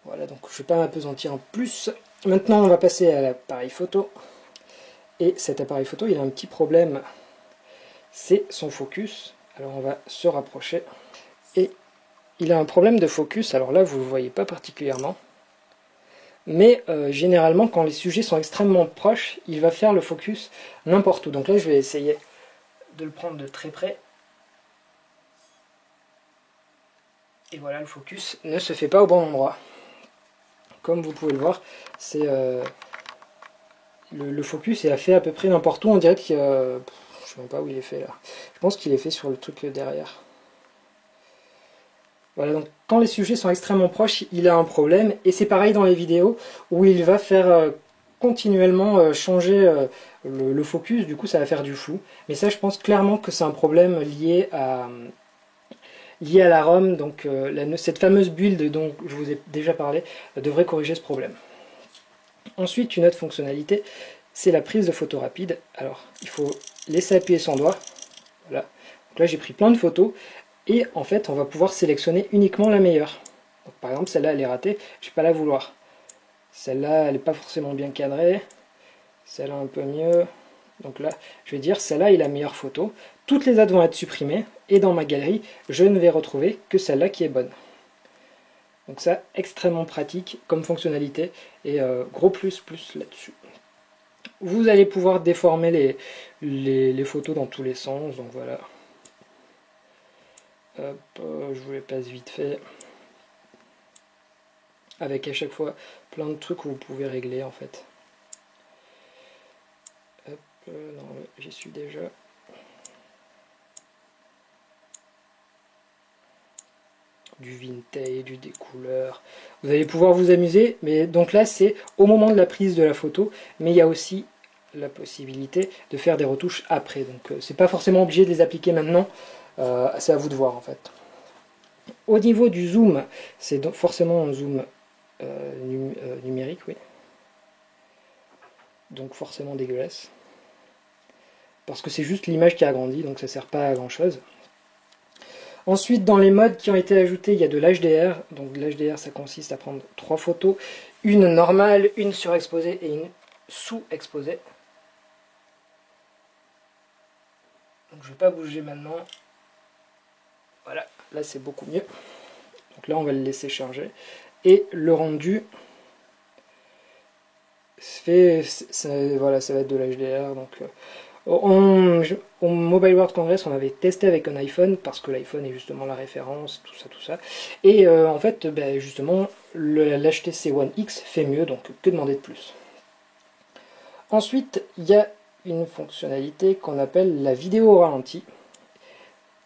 Voilà, donc je ne vais pas m'apesantir en plus. Maintenant, on va passer à l'appareil photo. Et cet appareil photo, il a un petit problème. C'est son focus. Alors on va se rapprocher. Et il a un problème de focus. Alors là, vous ne le voyez pas particulièrement. Mais généralement, quand les sujets sont extrêmement proches, il va faire le focus n'importe où. Donc là, je vais essayer de le prendre de très près. Et voilà, le focus ne se fait pas au bon endroit. Comme vous pouvez le voir, c'est le focus est fait à peu près n'importe où. On dirait qu'il je sais même pas où il est fait là. Je pense qu'il est fait sur le truc derrière. Voilà, donc quand les sujets sont extrêmement proches, il a un problème. Et c'est pareil dans les vidéos où il va faire continuellement changer le focus. Du coup, ça va faire du flou. Mais ça, je pense clairement que c'est un problème lié à la ROM. Donc cette fameuse build dont je vous ai déjà parlé devrait corriger ce problème. Ensuite, une autre fonctionnalité, c'est la prise de photo rapide. Alors, il faut laisser appuyer son doigt. Voilà. Donc là, j'ai pris plein de photos. Et en fait, on va pouvoir sélectionner uniquement la meilleure. Donc, par exemple, celle-là, elle est ratée. Je ne vais pas la vouloir. Celle-là, elle n'est pas forcément bien cadrée. Celle-là, un peu mieux. Donc là, je vais dire, celle-là est la meilleure photo. Toutes les autres vont être supprimées. Et dans ma galerie, je ne vais retrouver que celle-là qui est bonne. Donc ça, extrêmement pratique comme fonctionnalité. Et gros plus là-dessus. Vous allez pouvoir déformer les photos dans tous les sens. Donc voilà. Hop, je vous les passe vite fait. Avec à chaque fois plein de trucs que vous pouvez régler en fait. Hop, non, j'y suis déjà. Du vintage, des couleurs. Vous allez pouvoir vous amuser, mais donc là c'est au moment de la prise de la photo, mais il y a aussi la possibilité de faire des retouches après. Donc c'est pas forcément obligé de les appliquer maintenant, c'est à vous de voir en fait. Au niveau du zoom, c'est forcément un zoom numérique, oui. donc forcément dégueulasse. Parce que c'est juste l'image qui a grandi, donc ça sert pas à grand chose. Ensuite, dans les modes qui ont été ajoutés, il y a de l'HDR. Donc l'HDR, ça consiste à prendre 3 photos, une normale, une surexposée et une sous-exposée. Donc je ne vais pas bouger maintenant. Voilà, là c'est beaucoup mieux. Donc là on va le laisser charger. Et le rendu, voilà, ça va être de l'HDR. Donc au Mobile World Congress, on avait testé avec un iPhone, parce que l'iPhone est justement la référence, tout ça, tout ça. Et en fait, justement, l'HTC One X fait mieux, donc que demander de plus. Ensuite, il y a une fonctionnalité qu'on appelle la vidéo au ralenti,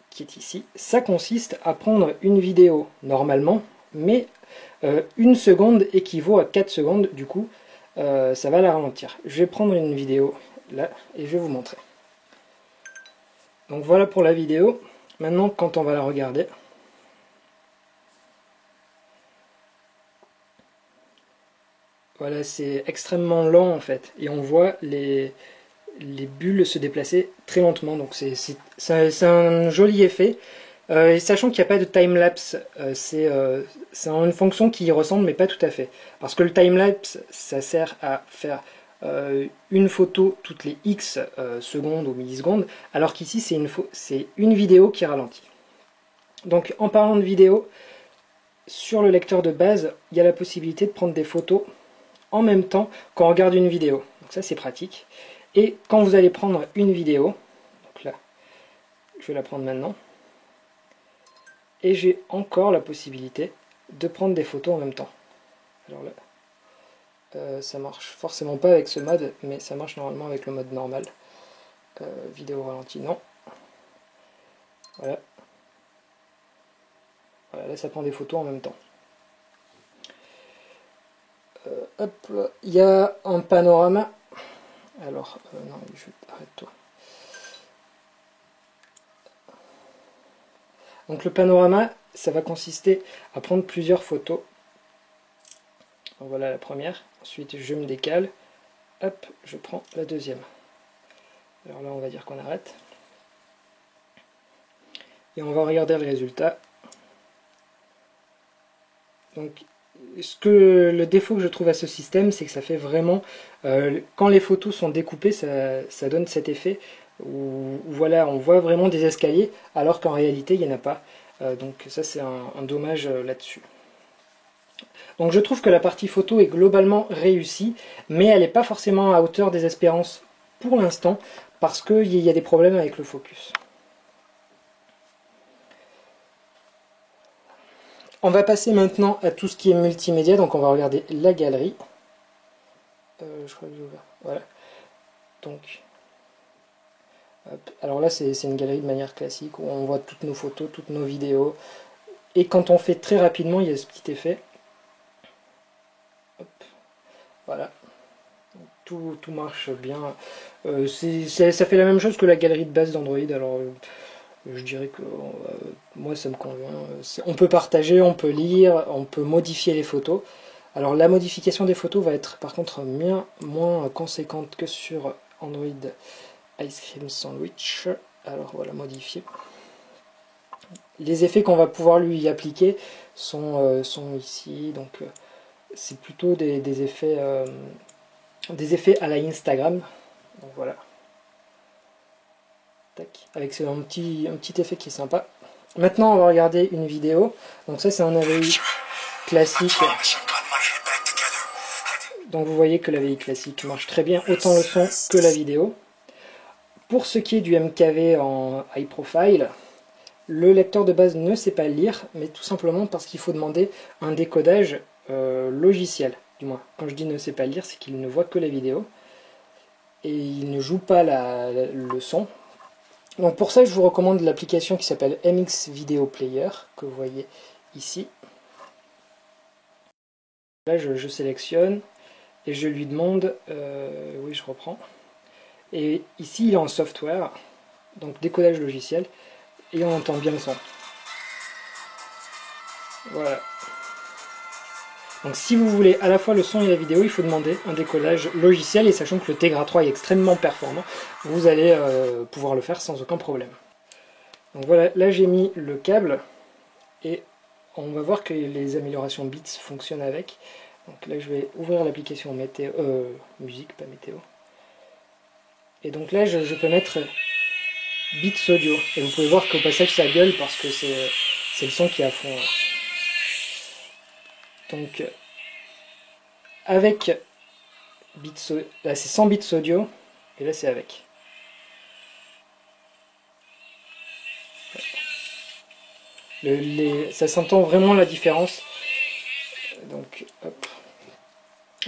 qui est ici. Ça consiste à prendre une vidéo normalement, mais 1 seconde équivaut à 4 secondes, du coup, ça va la ralentir. Je vais prendre une vidéo là et je vais vous montrer. Donc voilà pour la vidéo. Maintenant, quand on va la regarder, voilà, c'est extrêmement lent en fait, et on voit les bulles se déplacer très lentement, donc c'est un joli effet. Et sachant qu'il n'y a pas de timelapse, c'est une fonction qui y ressemble mais pas tout à fait. Parce que le timelapse, ça sert à faire une photo toutes les X secondes ou millisecondes, alors qu'ici c'est une vidéo qui ralentit. Donc en parlant de vidéo, sur le lecteur de base, il y a la possibilité de prendre des photos en même temps qu'on regarde une vidéo. Donc ça c'est pratique. Et quand vous allez prendre une vidéo, donc là, je vais la prendre maintenant, et j'ai encore la possibilité de prendre des photos en même temps. Alors là, ça marche forcément pas avec ce mode, mais ça marche normalement avec le mode normal. Vidéo ralenti, non. Voilà. Voilà, là ça prend des photos en même temps. Hop, il y a un panorama. Alors, non, arrête-toi. Donc le panorama, ça va consister à prendre plusieurs photos. Donc voilà la première. Ensuite, je me décale. Hop, je prends la deuxième. Alors là, on va dire qu'on arrête. Et on va regarder le résultat. Donc, le défaut que je trouve à ce système, c'est que ça fait vraiment... quand les photos sont découpées, ça donne cet effet où voilà, on voit vraiment des escaliers, alors qu'en réalité, il n'y en a pas. Donc ça, c'est un dommage là-dessus. Donc je trouve que la partie photo est globalement réussie, mais elle n'est pas forcément à hauteur des espérances pour l'instant, parce qu'il y a des problèmes avec le focus. On va passer maintenant à tout ce qui est multimédia, donc on va regarder la galerie. Je crois que j'ai ouvert. Voilà. Donc, hop. Alors là, c'est une galerie de manière classique où on voit toutes nos photos, toutes nos vidéos. Et quand on fait très rapidement, il y a ce petit effet. Hop. Voilà. Tout marche bien. Ça fait la même chose que la galerie de base d'Android. Alors, je dirais que moi, ça me convient. On peut partager, on peut lire, on peut modifier les photos. Alors, la modification des photos va être par contre bien moins conséquente que sur Android Ice Cream Sandwich. Alors, voilà, modifier. Les effets qu'on va pouvoir lui appliquer sont ici. Donc, c'est plutôt des effets à la Instagram. Donc, voilà. Avec un petit effet qui est sympa. Maintenant, on va regarder une vidéo. Donc ça, c'est un AVI classique. Donc vous voyez que l'AVI classique marche très bien, autant le son que la vidéo. Pour ce qui est du MKV en high profile, le lecteur de base ne sait pas le lire, mais tout simplement parce qu'il faut demander un décodage logiciel. Du moins, quand je dis ne sait pas lire, c'est qu'il ne voit que la vidéo. Et il ne joue pas le son. Donc pour ça, je vous recommande l'application qui s'appelle MX Video Player, que vous voyez ici. Là, je sélectionne et je lui demande, oui, je reprends. Et ici, il est en software, donc décodage logiciel, et on entend bien le son. Voilà. Donc si vous voulez à la fois le son et la vidéo, il faut demander un décollage logiciel, et sachant que le Tegra 3 est extrêmement performant, vous allez pouvoir le faire sans aucun problème. Donc voilà, là j'ai mis le câble, et on va voir que les améliorations Beats fonctionnent avec. Donc là je vais ouvrir l'application météo, musique, pas météo. Et donc là je peux mettre Beats Audio, et vous pouvez voir qu'au passage ça gueule parce que c'est le son qui est à fond. Donc avec Beats, là c'est sans Beats Audio, et là c'est avec. Ça s'entend vraiment la différence. Donc, hop.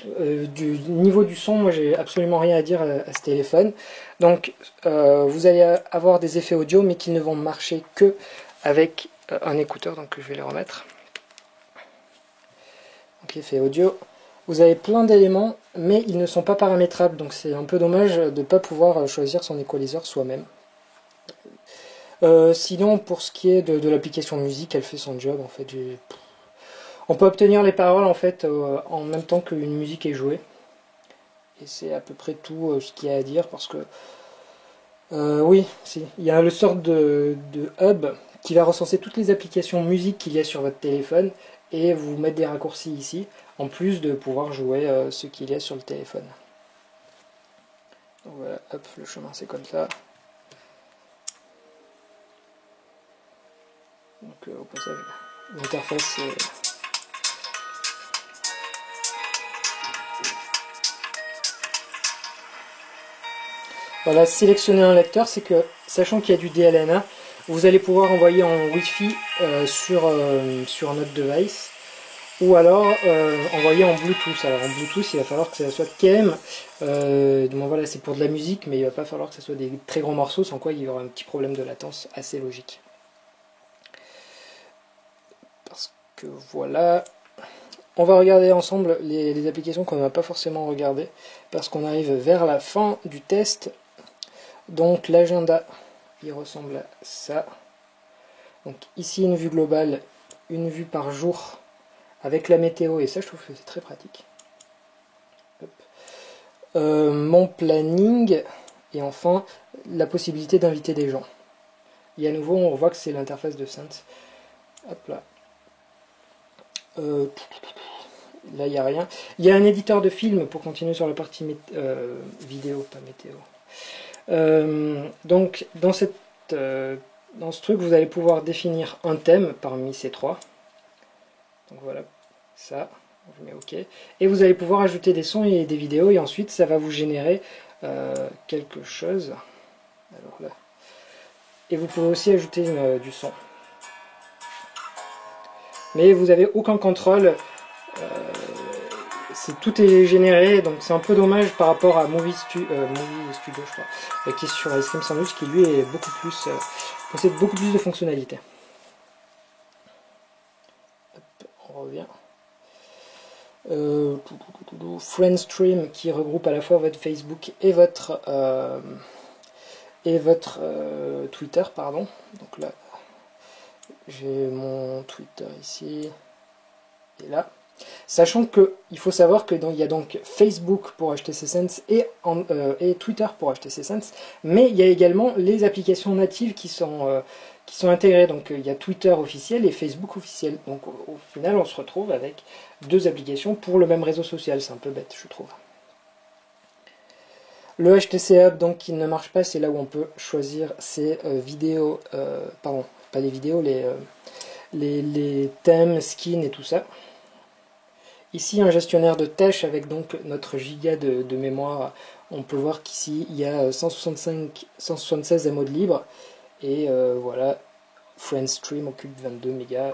Du niveau du son, moi j'ai absolument rien à dire à ce téléphone. Donc vous allez avoir des effets audio, mais qui ne vont marcher que avec un écouteur, donc je vais les remettre. Donc effet audio, vous avez plein d'éléments, mais ils ne sont pas paramétrables, donc c'est un peu dommage de ne pas pouvoir choisir son équaliseur soi-même. Sinon, pour ce qui est de l'application musique, elle fait son job en fait. On peut obtenir les paroles en fait en même temps qu'une musique est jouée. Et c'est à peu près tout ce qu'il y a à dire, parce que oui, il y a le sort de hub qui va recenser toutes les applications musique qu'il y a sur votre téléphone et vous mettre des raccourcis ici, en plus de pouvoir jouer ce qu'il y a sur le téléphone. Donc voilà, hop, le chemin c'est comme ça. Donc au passage, l'interface c'est... Voilà, sélectionner un lecteur, c'est que, sachant qu'il y a du DLNA, vous allez pouvoir envoyer en Wi-Fi sur notre device, ou alors envoyer en Bluetooth. Alors en Bluetooth, il va falloir que ça soit KM. Bon, voilà, c'est pour de la musique, mais il va pas falloir que ce soit des très gros morceaux, sans quoi il y aura un petit problème de latence assez logique. Parce que voilà... On va regarder ensemble les applications qu'on n'a pas forcément regardées, parce qu'on arrive vers la fin du test. Donc l'agenda, il ressemble à ça. Donc ici une vue globale, une vue par jour avec la météo, et ça je trouve que c'est très pratique. Mon planning, et enfin la possibilité d'inviter des gens. Et à nouveau on voit que c'est l'interface de Sense. Hop là. Là il n'y a rien. Il y a un éditeur de film pour continuer sur la partie vidéo, pas météo. Donc dans ce truc vous allez pouvoir définir un thème parmi ces trois. Donc voilà, ça, je mets OK. Et vous allez pouvoir ajouter des sons et des vidéos, et ensuite ça va vous générer quelque chose. Alors là. Et vous pouvez aussi ajouter du son. Mais vous n'avez aucun contrôle. Tout est généré, donc c'est un peu dommage par rapport à Movie Studio, je crois, qui est sur Ice Cream Sandwich, qui lui est beaucoup plus, possède beaucoup plus de fonctionnalités. Hop, on revient. Friendstream, qui regroupe à la fois votre Facebook et votre Twitter, pardon. Donc là, j'ai mon Twitter ici et là. Sachant qu'il faut savoir qu'il y a donc Facebook pour HTC Sense et Twitter pour HTC Sense, mais il y a également les applications natives qui sont intégrées. Donc il y a Twitter officiel et Facebook officiel. Donc au final on se retrouve avec deux applications pour le même réseau social. C'est un peu bête, je trouve. Le HTC Hub donc qui ne marche pas, c'est là où on peut choisir ses vidéos, pardon, pas les vidéos, les thèmes, skins et tout ça. Ici un gestionnaire de tâches avec donc notre giga de mémoire. On peut voir qu'ici il y a 176 MO de libre, et voilà, Friendstream occupe 22 mégas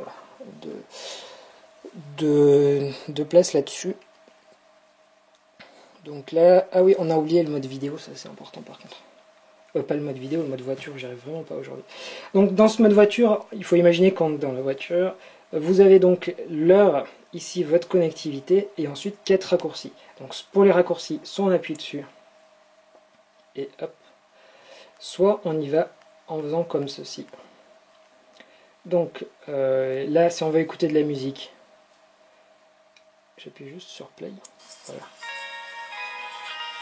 de place là-dessus. Donc là, ah oui, on a oublié le mode vidéo, ça c'est important par contre. Pas le mode vidéo, le mode voiture, j'y arrive vraiment pas aujourd'hui. Donc dans ce mode voiture, il faut imaginer qu'on est dans la voiture. Vous avez donc l'heure, ici votre connectivité, et ensuite 4 raccourcis. Donc pour les raccourcis, soit on appuie dessus, et hop, soit on y va en faisant comme ceci. Donc là, si on veut écouter de la musique, j'appuie juste sur play, voilà.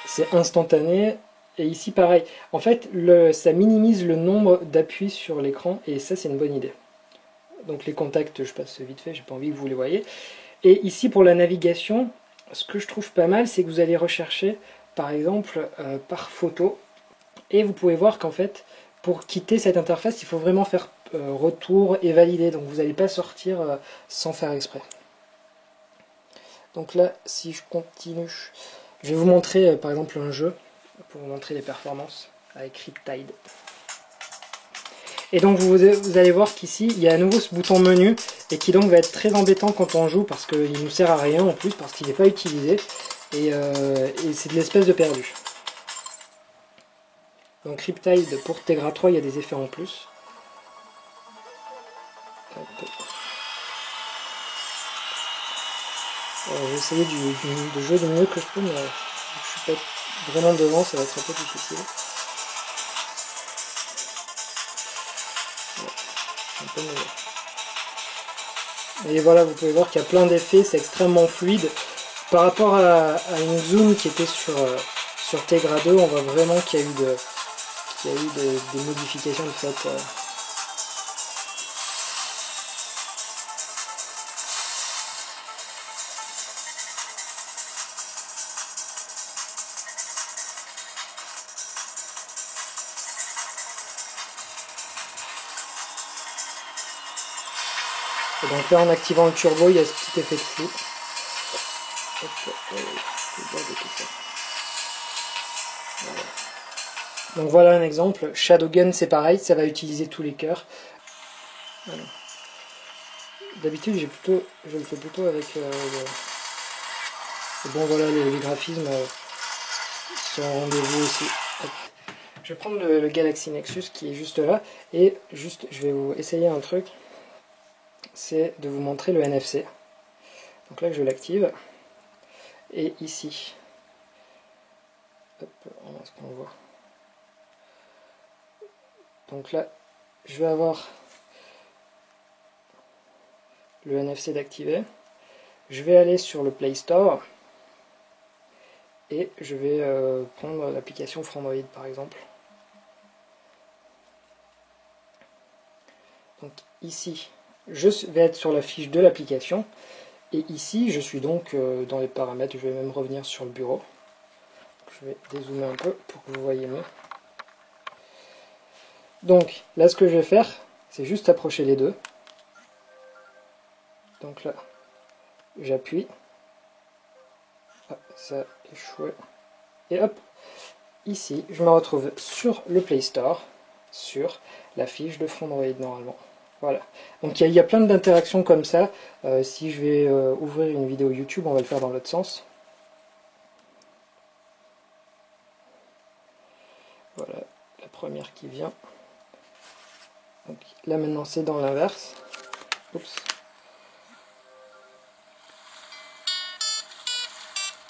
C'est instantané, et ici pareil. En fait, ça minimise le nombre d'appuis sur l'écran, et ça c'est une bonne idée. Donc les contacts, je passe vite fait, j'ai pas envie que vous les voyez. Et ici pour la navigation, ce que je trouve pas mal, c'est que vous allez rechercher, par exemple, par photo, et vous pouvez voir qu'en fait, pour quitter cette interface, il faut vraiment faire retour et valider, donc vous n'allez pas sortir sans faire exprès. Donc là, si je continue, je vais vous montrer par exemple un jeu, pour vous montrer les performances, avec Riptide. Et donc vous allez voir qu'ici, il y a à nouveau ce bouton menu, et qui donc va être très embêtant quand on joue, parce qu'il ne nous sert à rien en plus, parce qu'il n'est pas utilisé, et c'est de l'espèce de perdu. Donc Riptide, pour Tegra 3, il y a des effets en plus. Je vais essayer de jouer du mieux que je peux, mais je suis pas vraiment devant, ça va être un peu difficile. Un peu mieux. Et voilà, vous pouvez voir qu'il y a plein d'effets, c'est extrêmement fluide. Par rapport à une zoom qui était sur Tegra 2, on voit vraiment qu'il y a eu, des modifications de fait. Et donc là, en activant le turbo, il y a ce petit effet de flou. Voilà. Donc voilà un exemple. Shadowgun, c'est pareil, ça va utiliser tous les cœurs. Voilà. D'habitude, je le fais plutôt avec bon voilà, les graphismes sont au rendez-vous aussi. Hop. Je vais prendre le Galaxy Nexus qui est juste là, et juste, je vais vous essayer un truc, c'est de vous montrer le NFC. Donc là, je l'active, et ici, hop, est-ce qu'on voit? Donc là, je vais avoir le NFC d'activer. Je vais aller sur le Play Store et je vais prendre l'application Frandroid par exemple. Donc ici, je vais être sur la fiche de l'application, et ici je suis donc dans les paramètres. Je vais même revenir sur le bureau. Je vais dézoomer un peu pour que vous voyez mieux. Donc là, ce que je vais faire, c'est juste approcher les deux. Donc là, j'appuie. Ah, ça a échoué. Et hop, ici, je me retrouve sur le Play Store, sur la fiche de Frandroid normalement. Voilà. Donc il y a plein d'interactions comme ça. Si je vais ouvrir une vidéo YouTube, on va le faire dans l'autre sens. Voilà, la première qui vient. Donc là maintenant c'est dans l'inverse. Oups.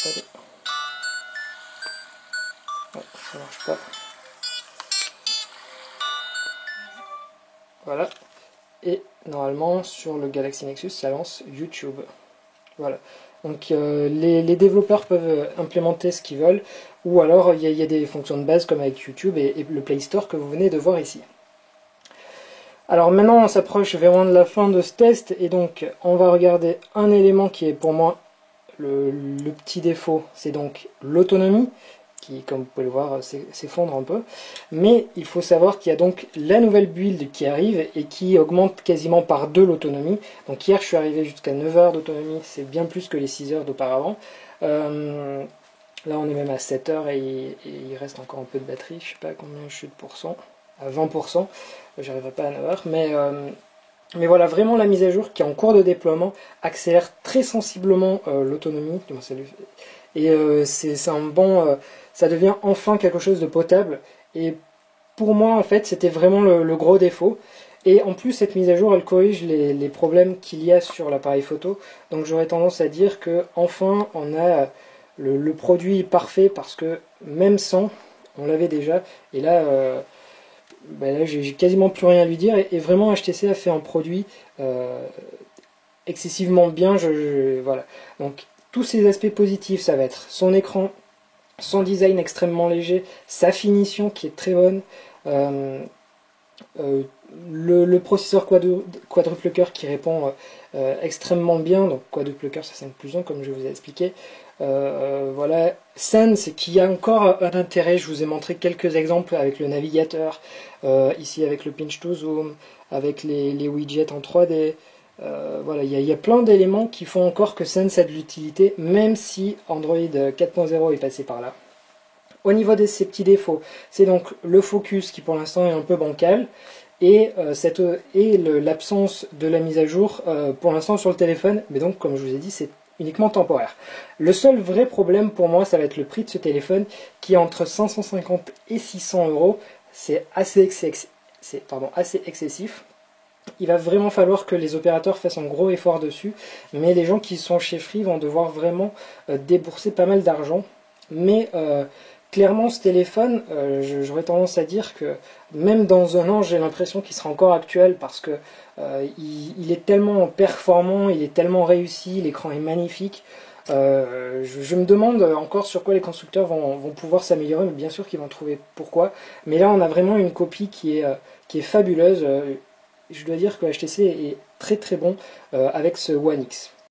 Allez. Ouais, ça marche pas. Voilà. Et normalement sur le Galaxy Nexus ça lance YouTube. Voilà. Donc les développeurs peuvent implémenter ce qu'ils veulent, ou alors il y a des fonctions de base comme avec YouTube et le Play Store que vous venez de voir ici. Alors maintenant on s'approche vraiment de la fin de ce test, et donc on va regarder un élément qui est pour moi le petit défaut, c'est donc l'autonomie, qui comme vous pouvez le voir s'effondre un peu. Mais il faut savoir qu'il y a donc la nouvelle build qui arrive et qui augmente quasiment par 2 l'autonomie. Donc hier je suis arrivé jusqu'à 9 heures d'autonomie, c'est bien plus que les 6 heures d'auparavant. Là on est même à 7 heures et il reste encore un peu de batterie, je sais pas à combien je suis de pourcent, à 20%, j'arriverai pas à 9 heures, mais voilà, vraiment la mise à jour qui est en cours de déploiement accélère très sensiblement l'autonomie, et c'est un bon, ça devient enfin quelque chose de potable, et pour moi en fait c'était vraiment le gros défaut. Et en plus cette mise à jour elle corrige les problèmes qu'il y a sur l'appareil photo, donc j'aurais tendance à dire que enfin on a le produit parfait, parce que même sans, on l'avait déjà, et là, là j'ai quasiment plus rien à lui dire, et vraiment HTC a fait un produit excessivement bien, voilà. Donc tous ces aspects positifs, ça va être son écran, son design extrêmement léger, sa finition qui est très bonne, le processeur quadruple cœur qui répond extrêmement bien, donc quadruple cœur c'est 5+1 comme je vous ai expliqué. Voilà, Sense qui a encore un intérêt, je vous ai montré quelques exemples avec le navigateur, ici avec le pinch to zoom, avec les widgets en 3D. Voilà, il y a plein d'éléments qui font encore que Sense a de l'utilité, même si Android 4.0 est passé par là. Au niveau de ces petits défauts, c'est donc le focus qui pour l'instant est un peu bancal, et l'absence de la mise à jour pour l'instant sur le téléphone, mais donc comme je vous ai dit c'est uniquement temporaire. Le seul vrai problème pour moi ça va être le prix de ce téléphone qui est entre 550 et 600 euros, c'est assez excessif. Il va vraiment falloir que les opérateurs fassent un gros effort dessus, mais les gens qui sont chez Free vont devoir vraiment débourser pas mal d'argent, mais clairement ce téléphone, j'aurais tendance à dire que même dans un an j'ai l'impression qu'il sera encore actuel parce que il est tellement performant, il est tellement réussi, l'écran est magnifique. Je me demande encore sur quoi les constructeurs vont pouvoir s'améliorer, mais bien sûr qu'ils vont trouver pourquoi. Mais là on a vraiment une copie qui est fabuleuse. Je dois dire que HTC est très très bon avec ce One X.